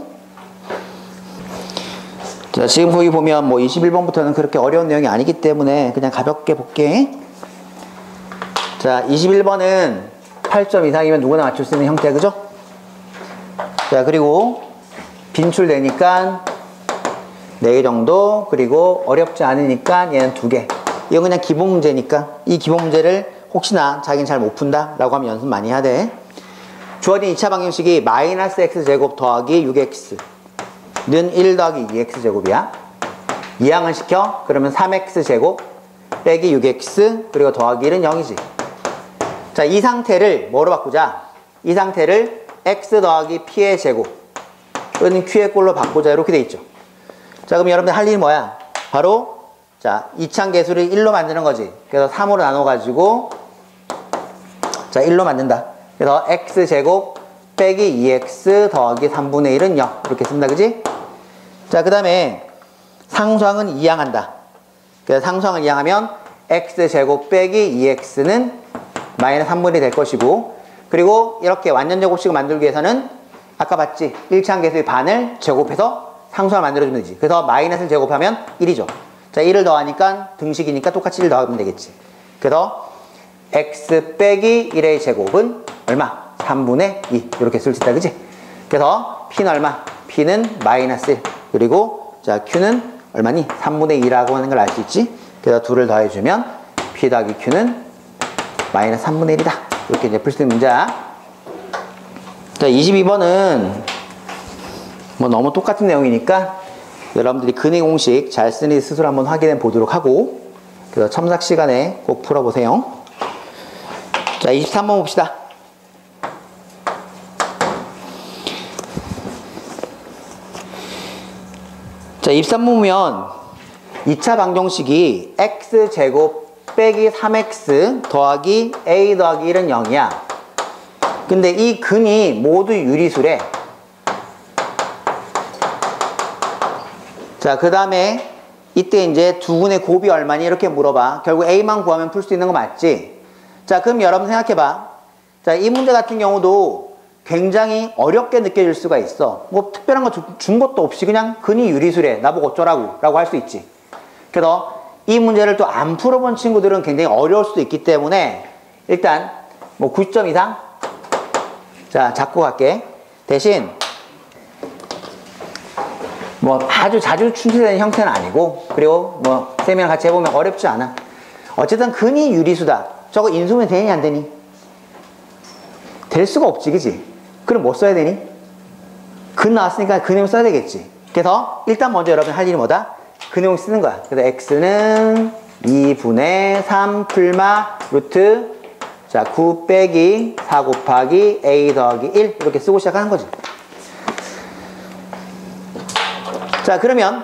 자, 지금 거기 보면 뭐 21번부터는 그렇게 어려운 내용이 아니기 때문에 그냥 가볍게 볼게. 자, 21번은 8점 이상이면 누구나 맞출 수 있는 형태, 그죠? 자, 그리고 빈출되니까 4개 정도, 그리고 어렵지 않으니까 얘는 2개. 이건 그냥 기본 문제니까 이 기본 문제를 혹시나 자기는 잘 못 푼다 라고 하면 연습 많이 해야 돼. 주어진 2차 방정식이 마이너스 x제곱 더하기 6x는 1 더하기 2x제곱이야. 이항을 시켜. 그러면 3x제곱 빼기 6x 그리고 더하기 1은 0이지. 자, 이 상태를 뭐로 바꾸자? 이 상태를 x 더하기 p의 제곱은 q의 꼴로 바꾸자. 이렇게 돼 있죠. 자, 그럼 여러분들 할 일이 뭐야? 바로 자, 이차계수를 1로 만드는 거지. 그래서 3으로 나눠가지고 자, 1로 만든다. 그래서 x제곱 빼기 2x 더하기 3분의 1은 0 이렇게 쓴다, 그지? 자, 그 다음에 상수항은 이항한다. 그래서 상수항을 이항하면 x제곱 빼기 2x는 마이너스 3분의 1이 될 것이고, 그리고 이렇게 완전 제곱식을 만들기 위해서는 아까 봤지? 1차 계수의 반을 제곱해서 상수항을 만들어주면 되지. 그래서 마이너스를 제곱하면 1이죠. 자, 1을 더하니까 등식이니까 똑같이 1 더하면 되겠지. 그래서 x 빼기 1의 제곱은 얼마? 3분의 2 이렇게 쓸 수 있다, 그지? 그래서 p는 얼마? p는 마이너스 1 그리고 자, q는 얼마니? 3분의 2라고 하는 걸 알 수 있지? 그래서 2를 더해주면 p 더하기 q는 마이너스 3분의 1이다 이렇게 이제 풀 수 있는 문제야. 자, 22번은 뭐 너무 똑같은 내용이니까 여러분들이 근의 공식 잘 쓰니 스스로 한번 확인해 보도록 하고, 그래서 첨삭 시간에 꼭 풀어보세요. 자, 23번 봅시다. 자, 23번 보면 2차 방정식이 x제곱 빼기 3x 더하기 a 더하기 1은 0이야. 근데 이 근이 모두 유리수래. 자, 그 다음에 이때 이제 두 근의 곱이 얼마니? 이렇게 물어봐. 결국 a만 구하면 풀 수 있는 거 맞지? 자, 그럼 여러분 생각해봐. 자, 이 문제 같은 경우도 굉장히 어렵게 느껴질 수가 있어. 뭐 특별한 거 준 것도 없이 그냥 근이 유리수래. 나보고 어쩌라고 라고 할 수 있지. 그래서 이 문제를 또 안 풀어본 친구들은 굉장히 어려울 수도 있기 때문에 일단 뭐 90점 이상? 자, 잡고 갈게. 대신 뭐 아주 자주 출제되는 형태는 아니고, 그리고 뭐 쌤이랑 같이 해보면 어렵지 않아. 어쨌든 근이 유리수다. 저거 인수분해 되니 안 되니? 될 수가 없지, 그지? 그럼 뭐 써야 되니? 근 나왔으니까 근형 써야 되겠지. 그래서 일단 먼저 여러분 할 일이 뭐다? 근형 쓰는 거야. 그래서 x는 2분의 3 풀마 루트 자 9 빼기 4 곱하기 a 더하기 1 이렇게 쓰고 시작하는 거지. 자, 그러면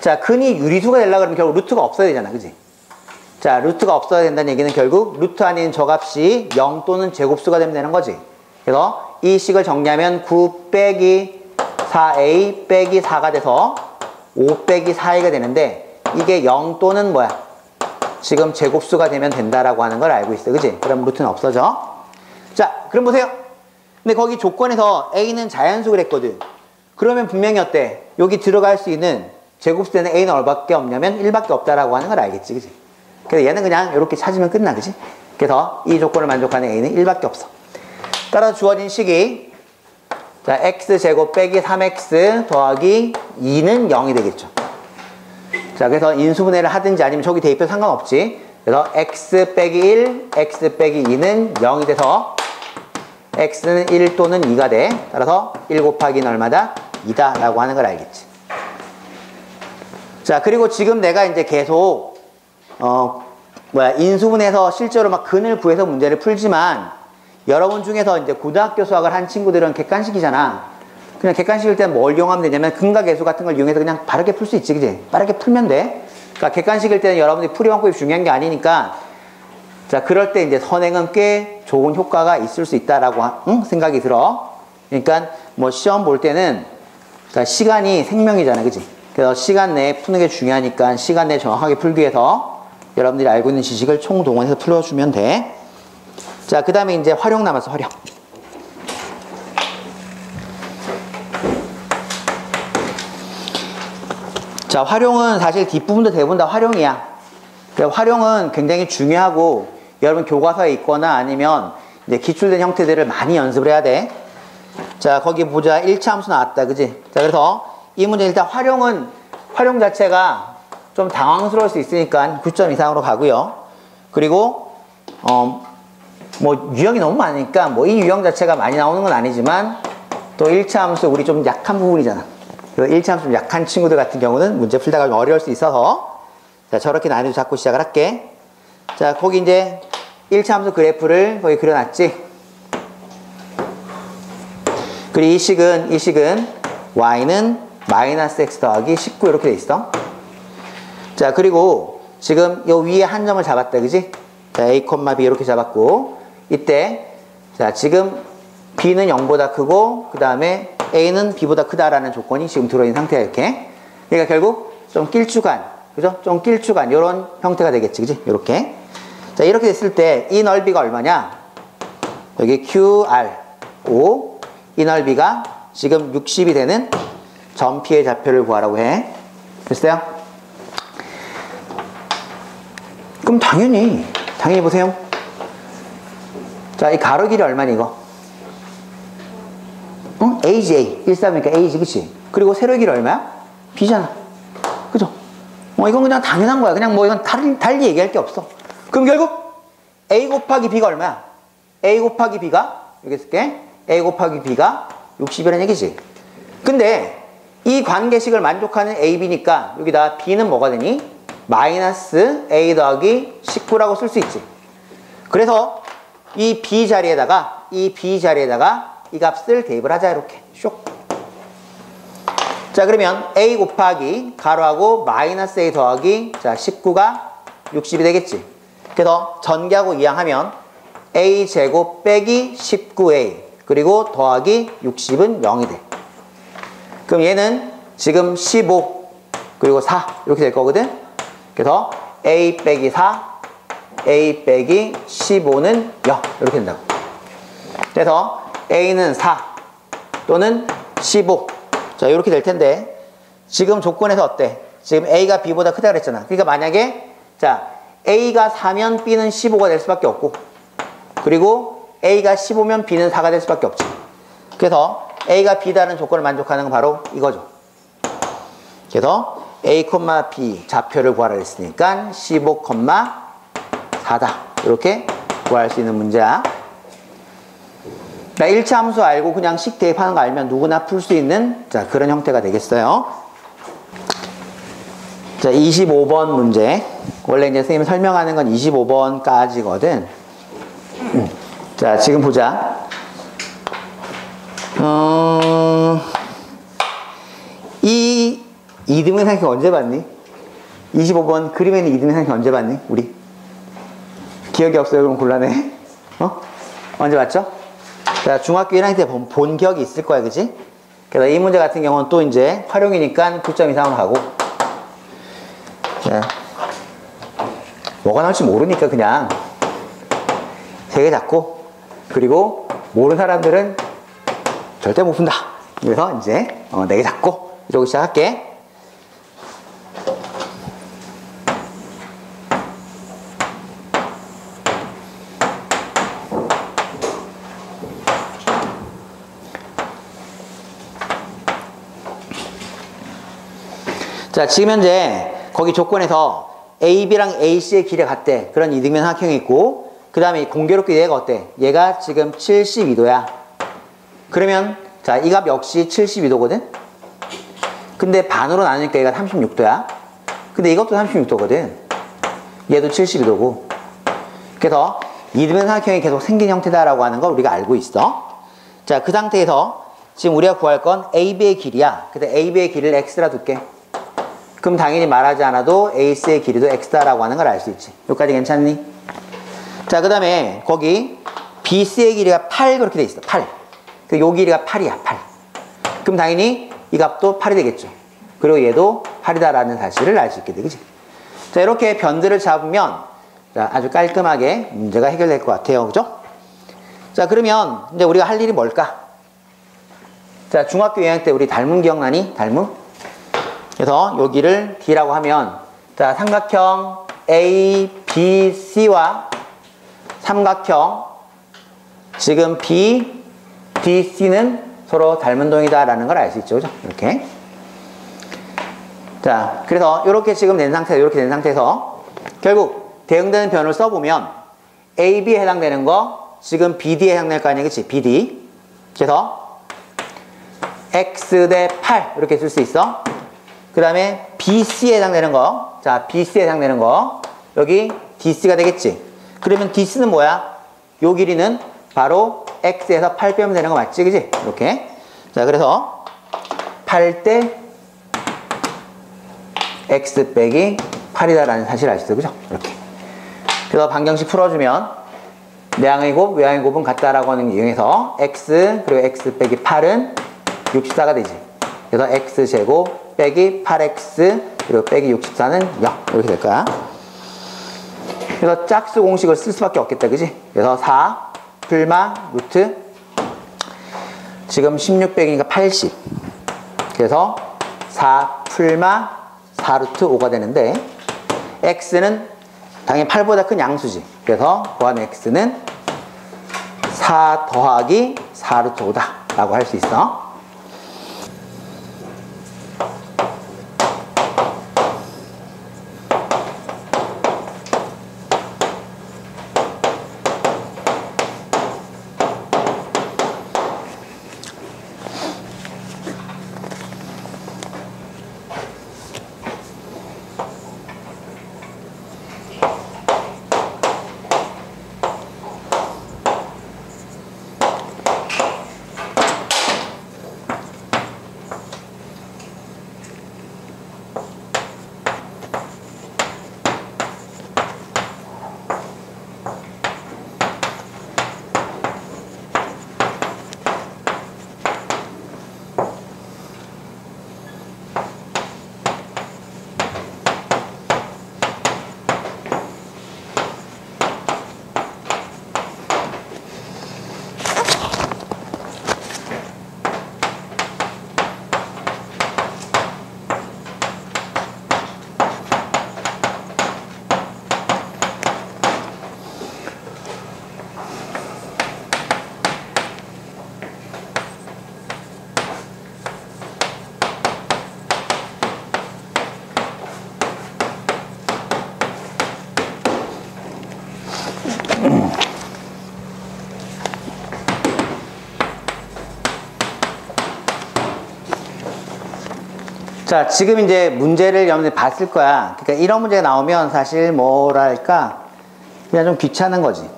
자, 근이 유리수가 되려고 그러면 결국 루트가 없어야 되잖아, 그지? 자, 루트가 없어야 된다는 얘기는 결국 루트 안에 있는 저 값이 0 또는 제곱수가 되면 되는 거지. 그래서 이 식을 정리하면 9 빼기 4a 빼기 4가 돼서 5 빼기 4a가 되는데 이게 0 또는 뭐야? 지금 제곱수가 되면 된다라고 하는 걸 알고 있어. 그치? 그럼 루트는 없어져. 자, 그럼 보세요. 근데 거기 조건에서 a는 자연수 그랬거든. 그러면 분명히 어때? 여기 들어갈 수 있는 제곱수에는 a는 얼마밖에 없냐면 1밖에 없다라고 하는 걸 알겠지. 그치? 그래서 얘는 그냥 이렇게 찾으면 끝나. 그치? 그래서 이 조건을 만족하는 a는 1밖에 없어. 따라서 주어진 식이 자, x제곱 빼기 3x 더하기 2는 0이 되겠죠. 자, 그래서 인수분해를 하든지 아니면 저기 대입해도 상관없지. 그래서 x 빼기 1, x 빼기 2는 0이 돼서 x는 1 또는 2가 돼. 따라서 1 곱하기 2는 얼마다? 2다 라고 하는 걸 알겠지. 자, 그리고 지금 내가 이제 계속 인수분해에서 실제로 막 근을 구해서 문제를 풀지만 여러분 중에서 이제 고등학교 수학을 한 친구들은 객관식이잖아. 그냥 객관식일 때는 뭘 이용하면 되냐면 근과 계수 같은 걸 이용해서 그냥 빠르게 풀 수 있지, 그지? 빠르게 풀면 돼. 그러니까 객관식일 때는 여러분들이 풀이방법이 중요한 게 아니니까 자, 그럴 때 이제 선행은 꽤 좋은 효과가 있을 수 있다라고 생각이 들어. 그러니까 뭐 시험 볼 때는 자, 시간이 생명이잖아, 그지? 그래서 시간 내에 푸는 게 중요하니까 시간 내에 정확하게 풀기 위해서 여러분들이 알고 있는 지식을 총동원해서 풀어주면 돼. 자, 그 다음에 이제 활용 남았어, 활용. 자, 활용은 사실 뒷부분도 대부분 다 활용이야. 활용은 굉장히 중요하고 여러분 교과서에 있거나 아니면 이제 기출된 형태들을 많이 연습을 해야 돼. 자, 거기 보자. 1차 함수 나왔다, 그지? 자, 그래서 이 문제 일단 활용 자체가 좀 당황스러울 수 있으니까 9점 이상으로 가고요. 그리고 뭐 유형이 너무 많으니까 뭐 이 유형 자체가 많이 나오는 건 아니지만 또 1차 함수 우리 좀 약한 부분이잖아. 그래서 1차 함수 좀 약한 친구들 같은 경우는 문제 풀다가 좀 어려울 수 있어서 자, 저렇게 난이도 잡고 시작을 할게. 자, 거기 이제 1차 함수 그래프를 거기 그려놨지. 그리고 이 식은 y는 마이너스 x 더하기 19 이렇게 돼 있어. 자, 그리고 지금 요 위에 한 점을 잡았다, 그지? 자, a, b 이렇게 잡았고 이때 자, 지금 b는 0보다 크고 그 다음에 a는 b보다 크다라는 조건이 지금 들어있는 상태야, 이렇게. 그러니까 결국 좀 길쭉한, 그죠? 좀 길쭉한 이런 형태가 되겠지, 그지? 이렇게. 자, 이렇게 됐을 때 이 넓이가 얼마냐? 여기 QR, O. 이 넓이가 지금 60이 되는 점피의 좌표를 구하라고 해. 됐어요? 그럼 당연히 보세요. 자, 이 가로 길이 얼마니, 이거? 응? A지, A. 1,3이니까 A지, 그치? 그리고 세로의 길이 얼마야? B잖아. 그죠? 이건 그냥 당연한 거야. 그냥 뭐 이건 달리 얘기할 게 없어. 그럼 결국 A 곱하기 B가 얼마야? A 곱하기 B가, 여기 쓸게. A 곱하기 B가 60이라는 얘기지. 근데 이 관계식을 만족하는 A, B니까 여기다 B는 뭐가 되니? 마이너스 A 더하기 19라고 쓸 수 있지. 그래서 이 B 자리에다가 이 값을 대입을 하자, 이렇게. 쇽. 자, 그러면 A 곱하기 가로하고 마이너스 A 더하기 자 19가 60이 되겠지. 그래서 전개하고 이항하면 A 제곱 빼기 19A 그리고 더하기 60은 0이 돼. 그럼 얘는 지금 15 그리고 4 이렇게 될 거거든. 그래서 A 빼기 4 A 빼기 15는 0 이렇게 된다고. 그래서 A는 4 또는 15 자 이렇게 될 텐데 지금 조건에서 어때? 지금 A가 B보다 크다 그랬잖아. 그러니까 만약에 자 A가 4면 B는 15가 될 수밖에 없고 그리고 A가 15면 B는 4가 될 수밖에 없지. 그래서 A가 B다는 조건을 만족하는 건 바로 이거죠. 그래서 A, B 좌표를 구하라 했으니까 15, 4다 이렇게 구할 수 있는 문제야. 1차 함수 알고 그냥 식 대입하는 거 알면 누구나 풀 수 있는 자 그런 형태가 되겠어요. 자 25번 문제. 원래 이제 선생님이 설명하는 건 25번까지거든. 자 지금 보자. 이 이등분 상식 언제 봤니? 25번 그림에 있는 이등분 상식 언제 봤니? 우리 기억이 없어요? 그럼 곤란해. 언제 봤죠? 자, 중학교 1학년 때 본 기억이 있을 거야, 그지? 그래서 이 문제 같은 경우는 또 이제 활용이니까 9점 이상으로 가고. 자, 뭐가 나올지 모르니까 그냥 3개 잡고, 그리고 모르는 사람들은 절대 못 푼다. 그래서 이제 4개 잡고 이러고 시작할게. 자, 지금 현재 거기 조건에서 AB랑 AC의 길이가 같대. 그런 이등변 삼각형이 있고, 그 다음에 공교롭게 얘가 어때? 얘가 지금 72도야. 그러면 자, 이 값 역시 72도거든? 근데 반으로 나누니까 얘가 36도야. 근데 이것도 36도거든. 얘도 72도고. 그래서 이등변 삼각형이 계속 생긴 형태다라고 하는 걸 우리가 알고 있어. 자, 그 상태에서 지금 우리가 구할 건 AB의 길이야. 근데 AB의 길이를 X라 둘게. 그럼 당연히 말하지 않아도 AC의 길이도 X다라고 하는 걸 알 수 있지. 여기까지 괜찮니? 자, 그 다음에 거기 BC의 길이가 8 그렇게 돼 있어. 8. 요 길이가 8이야. 8. 그럼 당연히 이 값도 8이 되겠죠. 그리고 얘도 8이다라는 사실을 알 수 있게 돼. 그치? 자, 이렇게 변들을 잡으면 자, 아주 깔끔하게 문제가 해결될 것 같아요. 그죠? 자, 그러면 이제 우리가 할 일이 뭘까? 자, 중학교 2학년 때 우리 닮은 기억나니? 닮은? 그래서 여기를 D라고 하면 자, 삼각형 ABC와 삼각형 지금 BDC는 서로 닮은 동이다 라는 걸 알 수 있죠. 그죠? 이렇게. 자, 그래서 이렇게 지금 낸 상태에서 이렇게 된 상태에서 결국 대응되는 변을 써보면 AB에 해당되는 거 지금 BD에 해당될 거 아니야. 그치? BD. 그래서 X 대 8 이렇게 쓸 수 있어. 그 다음에 BC에 해당되는 거. 자, BC에 해당되는 거. 여기 DC가 되겠지. 그러면 DC는 뭐야? 요 길이는 바로 X에서 8 빼면 되는 거 맞지? 그지? 이렇게. 자, 그래서 8 대 X 빼기 8이다라는 사실을 알 수 있어. 그죠? 이렇게. 그래서 방정식 풀어주면 내항의 곱, 외항의 곱은 같다라고 하는 게 이용해서 X 그리고 X 빼기 8은 64가 되지. 그래서 X제곱 빼기 8X 그리고 빼기 64는 0 이렇게 될 거야. 그래서 짝수 공식을 쓸 수밖에 없겠다. 그지? 그래서 4 풀마 루트 지금 16 빼기니까 80. 그래서 4 풀마 4 루트 5가 되는데 X는 당연히 8보다 큰 양수지. 그래서 구하는 X는 4 더하기 4 루트 5다 라고 할 수 있어. 자, 지금 이제 문제를 여러분들이 봤을 거야. 그러니까 이런 문제가 나오면 사실 뭐랄까, 그냥 좀 귀찮은 거지.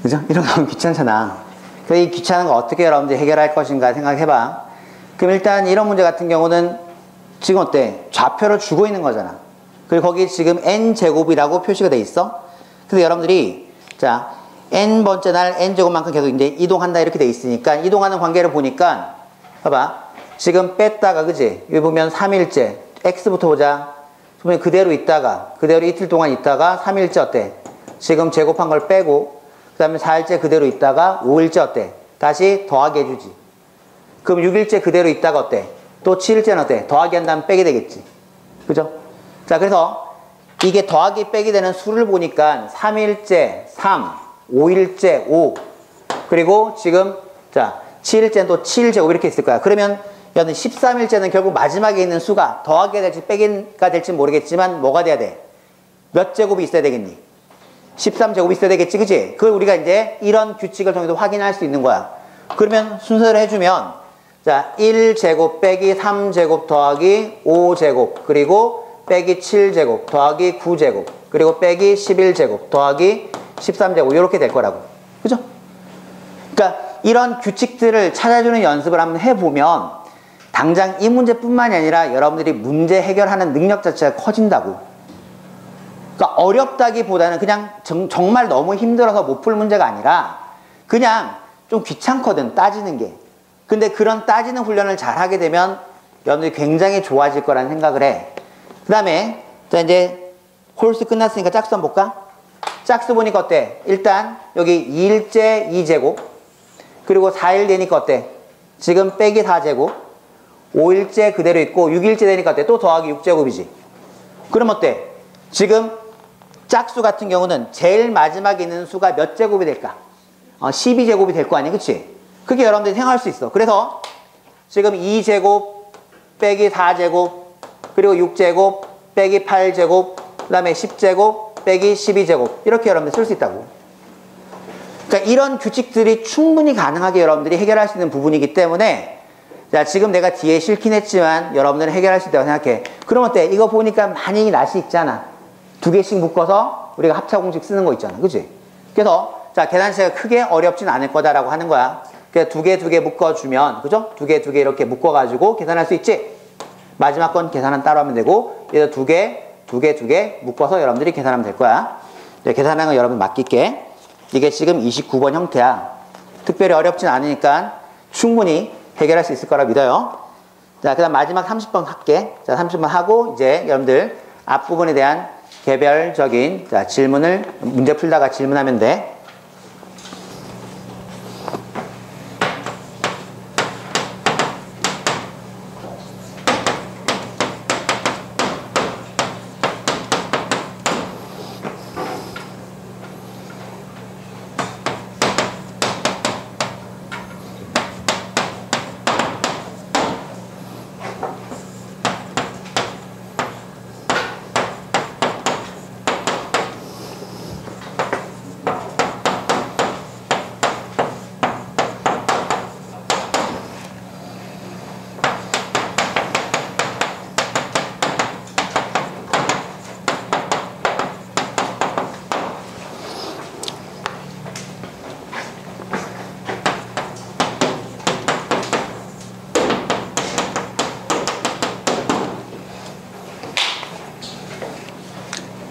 그죠? 이런 거 하면 귀찮잖아. 그래서 이 귀찮은 거 어떻게 여러분들이 해결할 것인가 생각해봐. 그럼 일단 이런 문제 같은 경우는 지금 어때? 좌표를 주고 있는 거잖아. 그리고 거기 지금 n제곱이라고 표시가 돼 있어. 그래서 여러분들이 자, n번째 날 n제곱만큼 계속 이제 이동한다 이렇게 돼 있으니까 이동하는 관계를 보니까 봐봐. 지금 뺐다가 그지? 여기 보면 3일째 x부터 보자. 보면 그대로 있다가 그대로 이틀 동안 있다가 3일째 어때? 지금 제곱한 걸 빼고 그 다음에 4일째 그대로 있다가 5일째 어때? 다시 더하기 해주지. 그럼 6일째 그대로 있다가 어때? 또 7일째는 어때? 더하기 한 다음 빼게 되겠지. 그죠? 자, 그래서 이게 더하기 빼기 되는 수를 보니까 3일째 3, 5일째 5, 그리고 지금 자 7일째는 또 7제곱 이렇게 있을 거야. 그러면 여는 13일째는 결국 마지막에 있는 수가 더하기가 될지 빼기가 될지 모르겠지만 뭐가 돼야 돼? 몇 제곱이 있어야 되겠니? 13제곱이 있어야 되겠지, 그치? 그걸 우리가 이제 이런 규칙을 통해서 확인할 수 있는 거야. 그러면 순서를 해주면 자 1제곱 빼기 3제곱 더하기 5제곱 그리고 빼기 7제곱 더하기 9제곱 그리고 빼기 11제곱 더하기 13제곱 이렇게 될 거라고. 그죠? 그러니까 이런 규칙들을 찾아주는 연습을 한번 해보면 당장 이 문제뿐만이 아니라 여러분들이 문제 해결하는 능력 자체가 커진다고. 그러니까 어렵다기보다는 그냥 정말 너무 힘들어서 못 풀 문제가 아니라 그냥 좀 귀찮거든, 따지는 게. 근데 그런 따지는 훈련을 잘 하게 되면 여러분들이 굉장히 좋아질 거라는 생각을 해. 그 다음에 자 이제 홀수 끝났으니까 짝수 한번 볼까? 짝수 보니까 어때? 일단 여기 2일째 2제곱 그리고 4일 되니까 어때? 지금 빼기 4제곱 5일째 그대로 있고 6일째 되니까 어때? 또 더하기 6제곱이지. 그럼 어때? 지금 짝수 같은 경우는 제일 마지막에 있는 수가 몇 제곱이 될까? 12제곱이 될 거 아니야, 그치? 그게 여러분들이 생각할 수 있어. 그래서 지금 2제곱 빼기 4제곱 그리고 6제곱 빼기 8제곱 그 다음에 10제곱 빼기 12제곱 이렇게 여러분들 쓸 수 있다고. 그러니까 이런 규칙들이 충분히 가능하게 여러분들이 해결할 수 있는 부분이기 때문에 자 지금 내가 뒤에 싫긴 했지만 여러분들은 해결할 수 있다고 생각해. 그럼 어때? 이거 보니까 많이 낯이 있잖아. 두 개씩 묶어서 우리가 합차 공식 쓰는 거 있잖아, 그치? 그래서 자 계산식가 크게 어렵진 않을 거다라고 하는 거야. 그래서 두 개 묶어주면, 그죠? 두 개 이렇게 묶어가지고 계산할 수 있지? 마지막 건 계산은 따로 하면 되고, 얘도 두 개 묶어서 여러분들이 계산하면 될 거야. 계산하는 건 여러분 맡길게. 이게 지금 29번 형태야. 특별히 어렵진 않으니까 충분히 해결할 수 있을 거라 믿어요. 자, 그 다음 마지막 30번 할게. 자, 30번 하고, 이제 여러분들 앞부분에 대한 개별적인 자, 질문을, 문제 풀다가 질문하면 돼.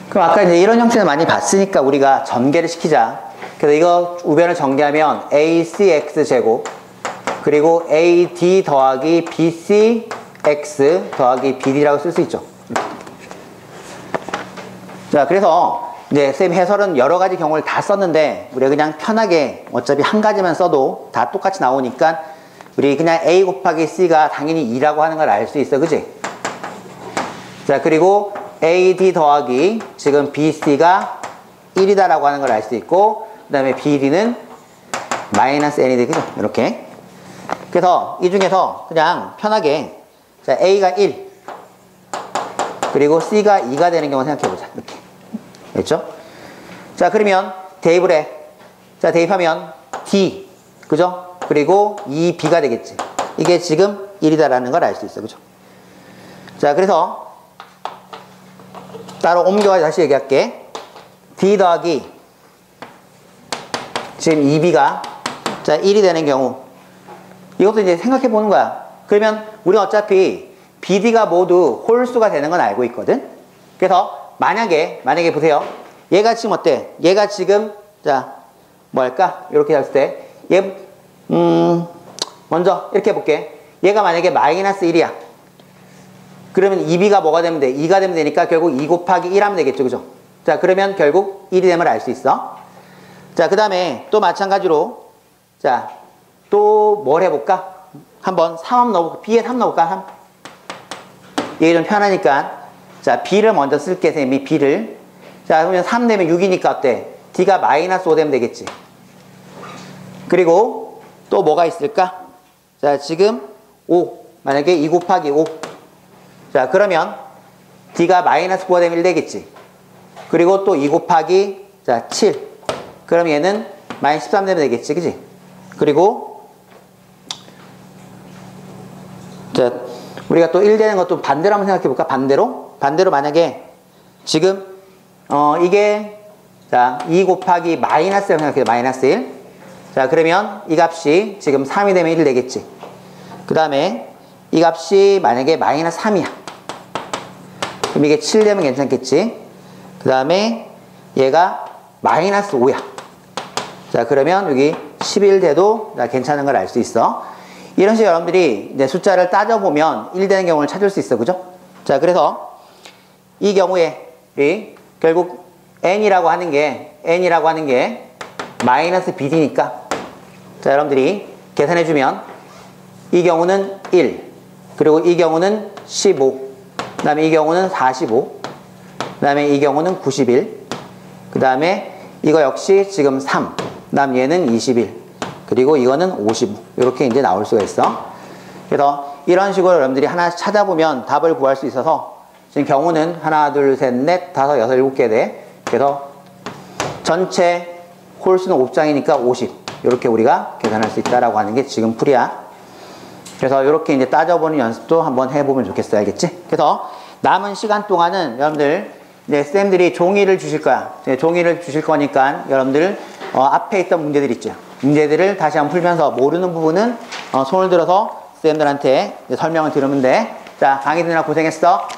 그럼 아까 이제 이런 형태를 많이 봤으니까 우리가 전개를 시키자. 그래서 이거 우변을 전개하면 ACX제곱 그리고 AD 더하기 BCX 더하기 BD라고 쓸 수 있죠. 자, 그래서 이제 쌤 해설은 여러 가지 경우를 다 썼는데 우리가 그냥 편하게 어차피 한 가지만 써도 다 똑같이 나오니까 우리 그냥 A 곱하기 C가 당연히 2라고 하는 걸 알 수 있어, 그지? 자, 그리고 AD 더하기 지금 BC가 1이다라고 하는 걸 알 수 있고 그 다음에 BD는 마이너스 N이 되겠죠? 이렇게. 그래서 이 중에서 그냥 편하게 자 A가 1 그리고 C가 2가 되는 경우 생각해보자. 이렇게. 됐죠? 자 그러면 대입을 해. 자 대입하면 D 그죠? 그리고 2B가 되겠지. 이게 지금 1이다라는 걸 알 수 있어. 그죠? 자 그래서 따로 옮겨가지고 다시 얘기할게. D 더하기 지금 2B가 자 1이 되는 경우 이것도 이제 생각해 보는 거야. 그러면 우리는 어차피 BD가 모두 홀수가 되는 건 알고 있거든. 그래서 만약에 보세요. 얘가 지금 어때? 얘가 지금 자 뭐 할까? 이렇게 했을 때, 얘, 먼저 이렇게 해볼게. 얘가 만약에 마이너스 1이야. 그러면 2b가 뭐가 되면 돼? 2가 되면 되니까 결국 2 곱하기 1 하면 되겠죠. 그죠? 자, 그러면 결국 1이 됨을 알 수 있어. 자, 그 다음에 또 마찬가지로, 자, 또 뭘 해볼까? 한번 3 넣어볼까? b에 3 넣어볼까? 3. 얘가 좀 편하니까. 자, b를 먼저 쓸게, 쌤이 b를. 자, 그러면 3 되면 6이니까 어때? d가 마이너스 5 되면 되겠지. 그리고 또 뭐가 있을까? 자, 지금 5. 만약에 2 곱하기 5. 자, 그러면 d가 마이너스 9가 되면 1 되겠지. 그리고 또 2 곱하기, 자, 7. 그럼 얘는 마이너스 13 되면 되겠지. 그지? 그리고, 자, 우리가 또 1 되는 것도 반대로 한번 생각해 볼까? 반대로 만약에 지금, 이게, 자, 2 곱하기 마이너스 1 생각해, 마이너스 1. 자, 그러면 이 값이 지금 3이 되면 1 되겠지. 그 다음에 이 값이 만약에 마이너스 3이야. 그럼 이게 7 되면 괜찮겠지. 그 다음에 얘가 마이너스 5야. 자, 그러면 여기 11 돼도 괜찮은 걸 알 수 있어. 이런 식으로 여러분들이 이제 숫자를 따져보면 1 되는 경우를 찾을 수 있어. 그죠? 자, 그래서 이 경우에 결국 n이라고 하는 게 마이너스 bd니까, 자, 여러분들이 계산해주면 이 경우는 1, 그리고 이 경우는 15, 그 다음에 이 경우는 45, 그 다음에 이 경우는 91, 그 다음에 이거 역시 지금 3, 그 다음 얘는 21, 그리고 이거는 55. 이렇게 이제 나올 수가 있어. 그래서 이런 식으로 여러분들이 하나 찾아보면 답을 구할 수 있어서 지금 경우는 하나, 둘, 셋, 넷, 다섯, 여섯, 일곱 개 돼. 그래서 전체 홀수는 5장이니까 50. 이렇게 우리가 계산할 수 있다라고 하는 게 지금 풀이야. 그래서 이렇게 이제 따져보는 연습도 한번 해보면 좋겠어. 알겠지? 그래서 남은 시간 동안은 여러분들 이제 쌤들이 종이를 주실 거야. 종이를 주실 거니까 여러분들 앞에 있던 문제들 있죠. 문제들을 다시 한번 풀면서 모르는 부분은 손을 들어서 쌤들한테 설명을 들으면 돼. 자, 강의 듣느라 고생했어.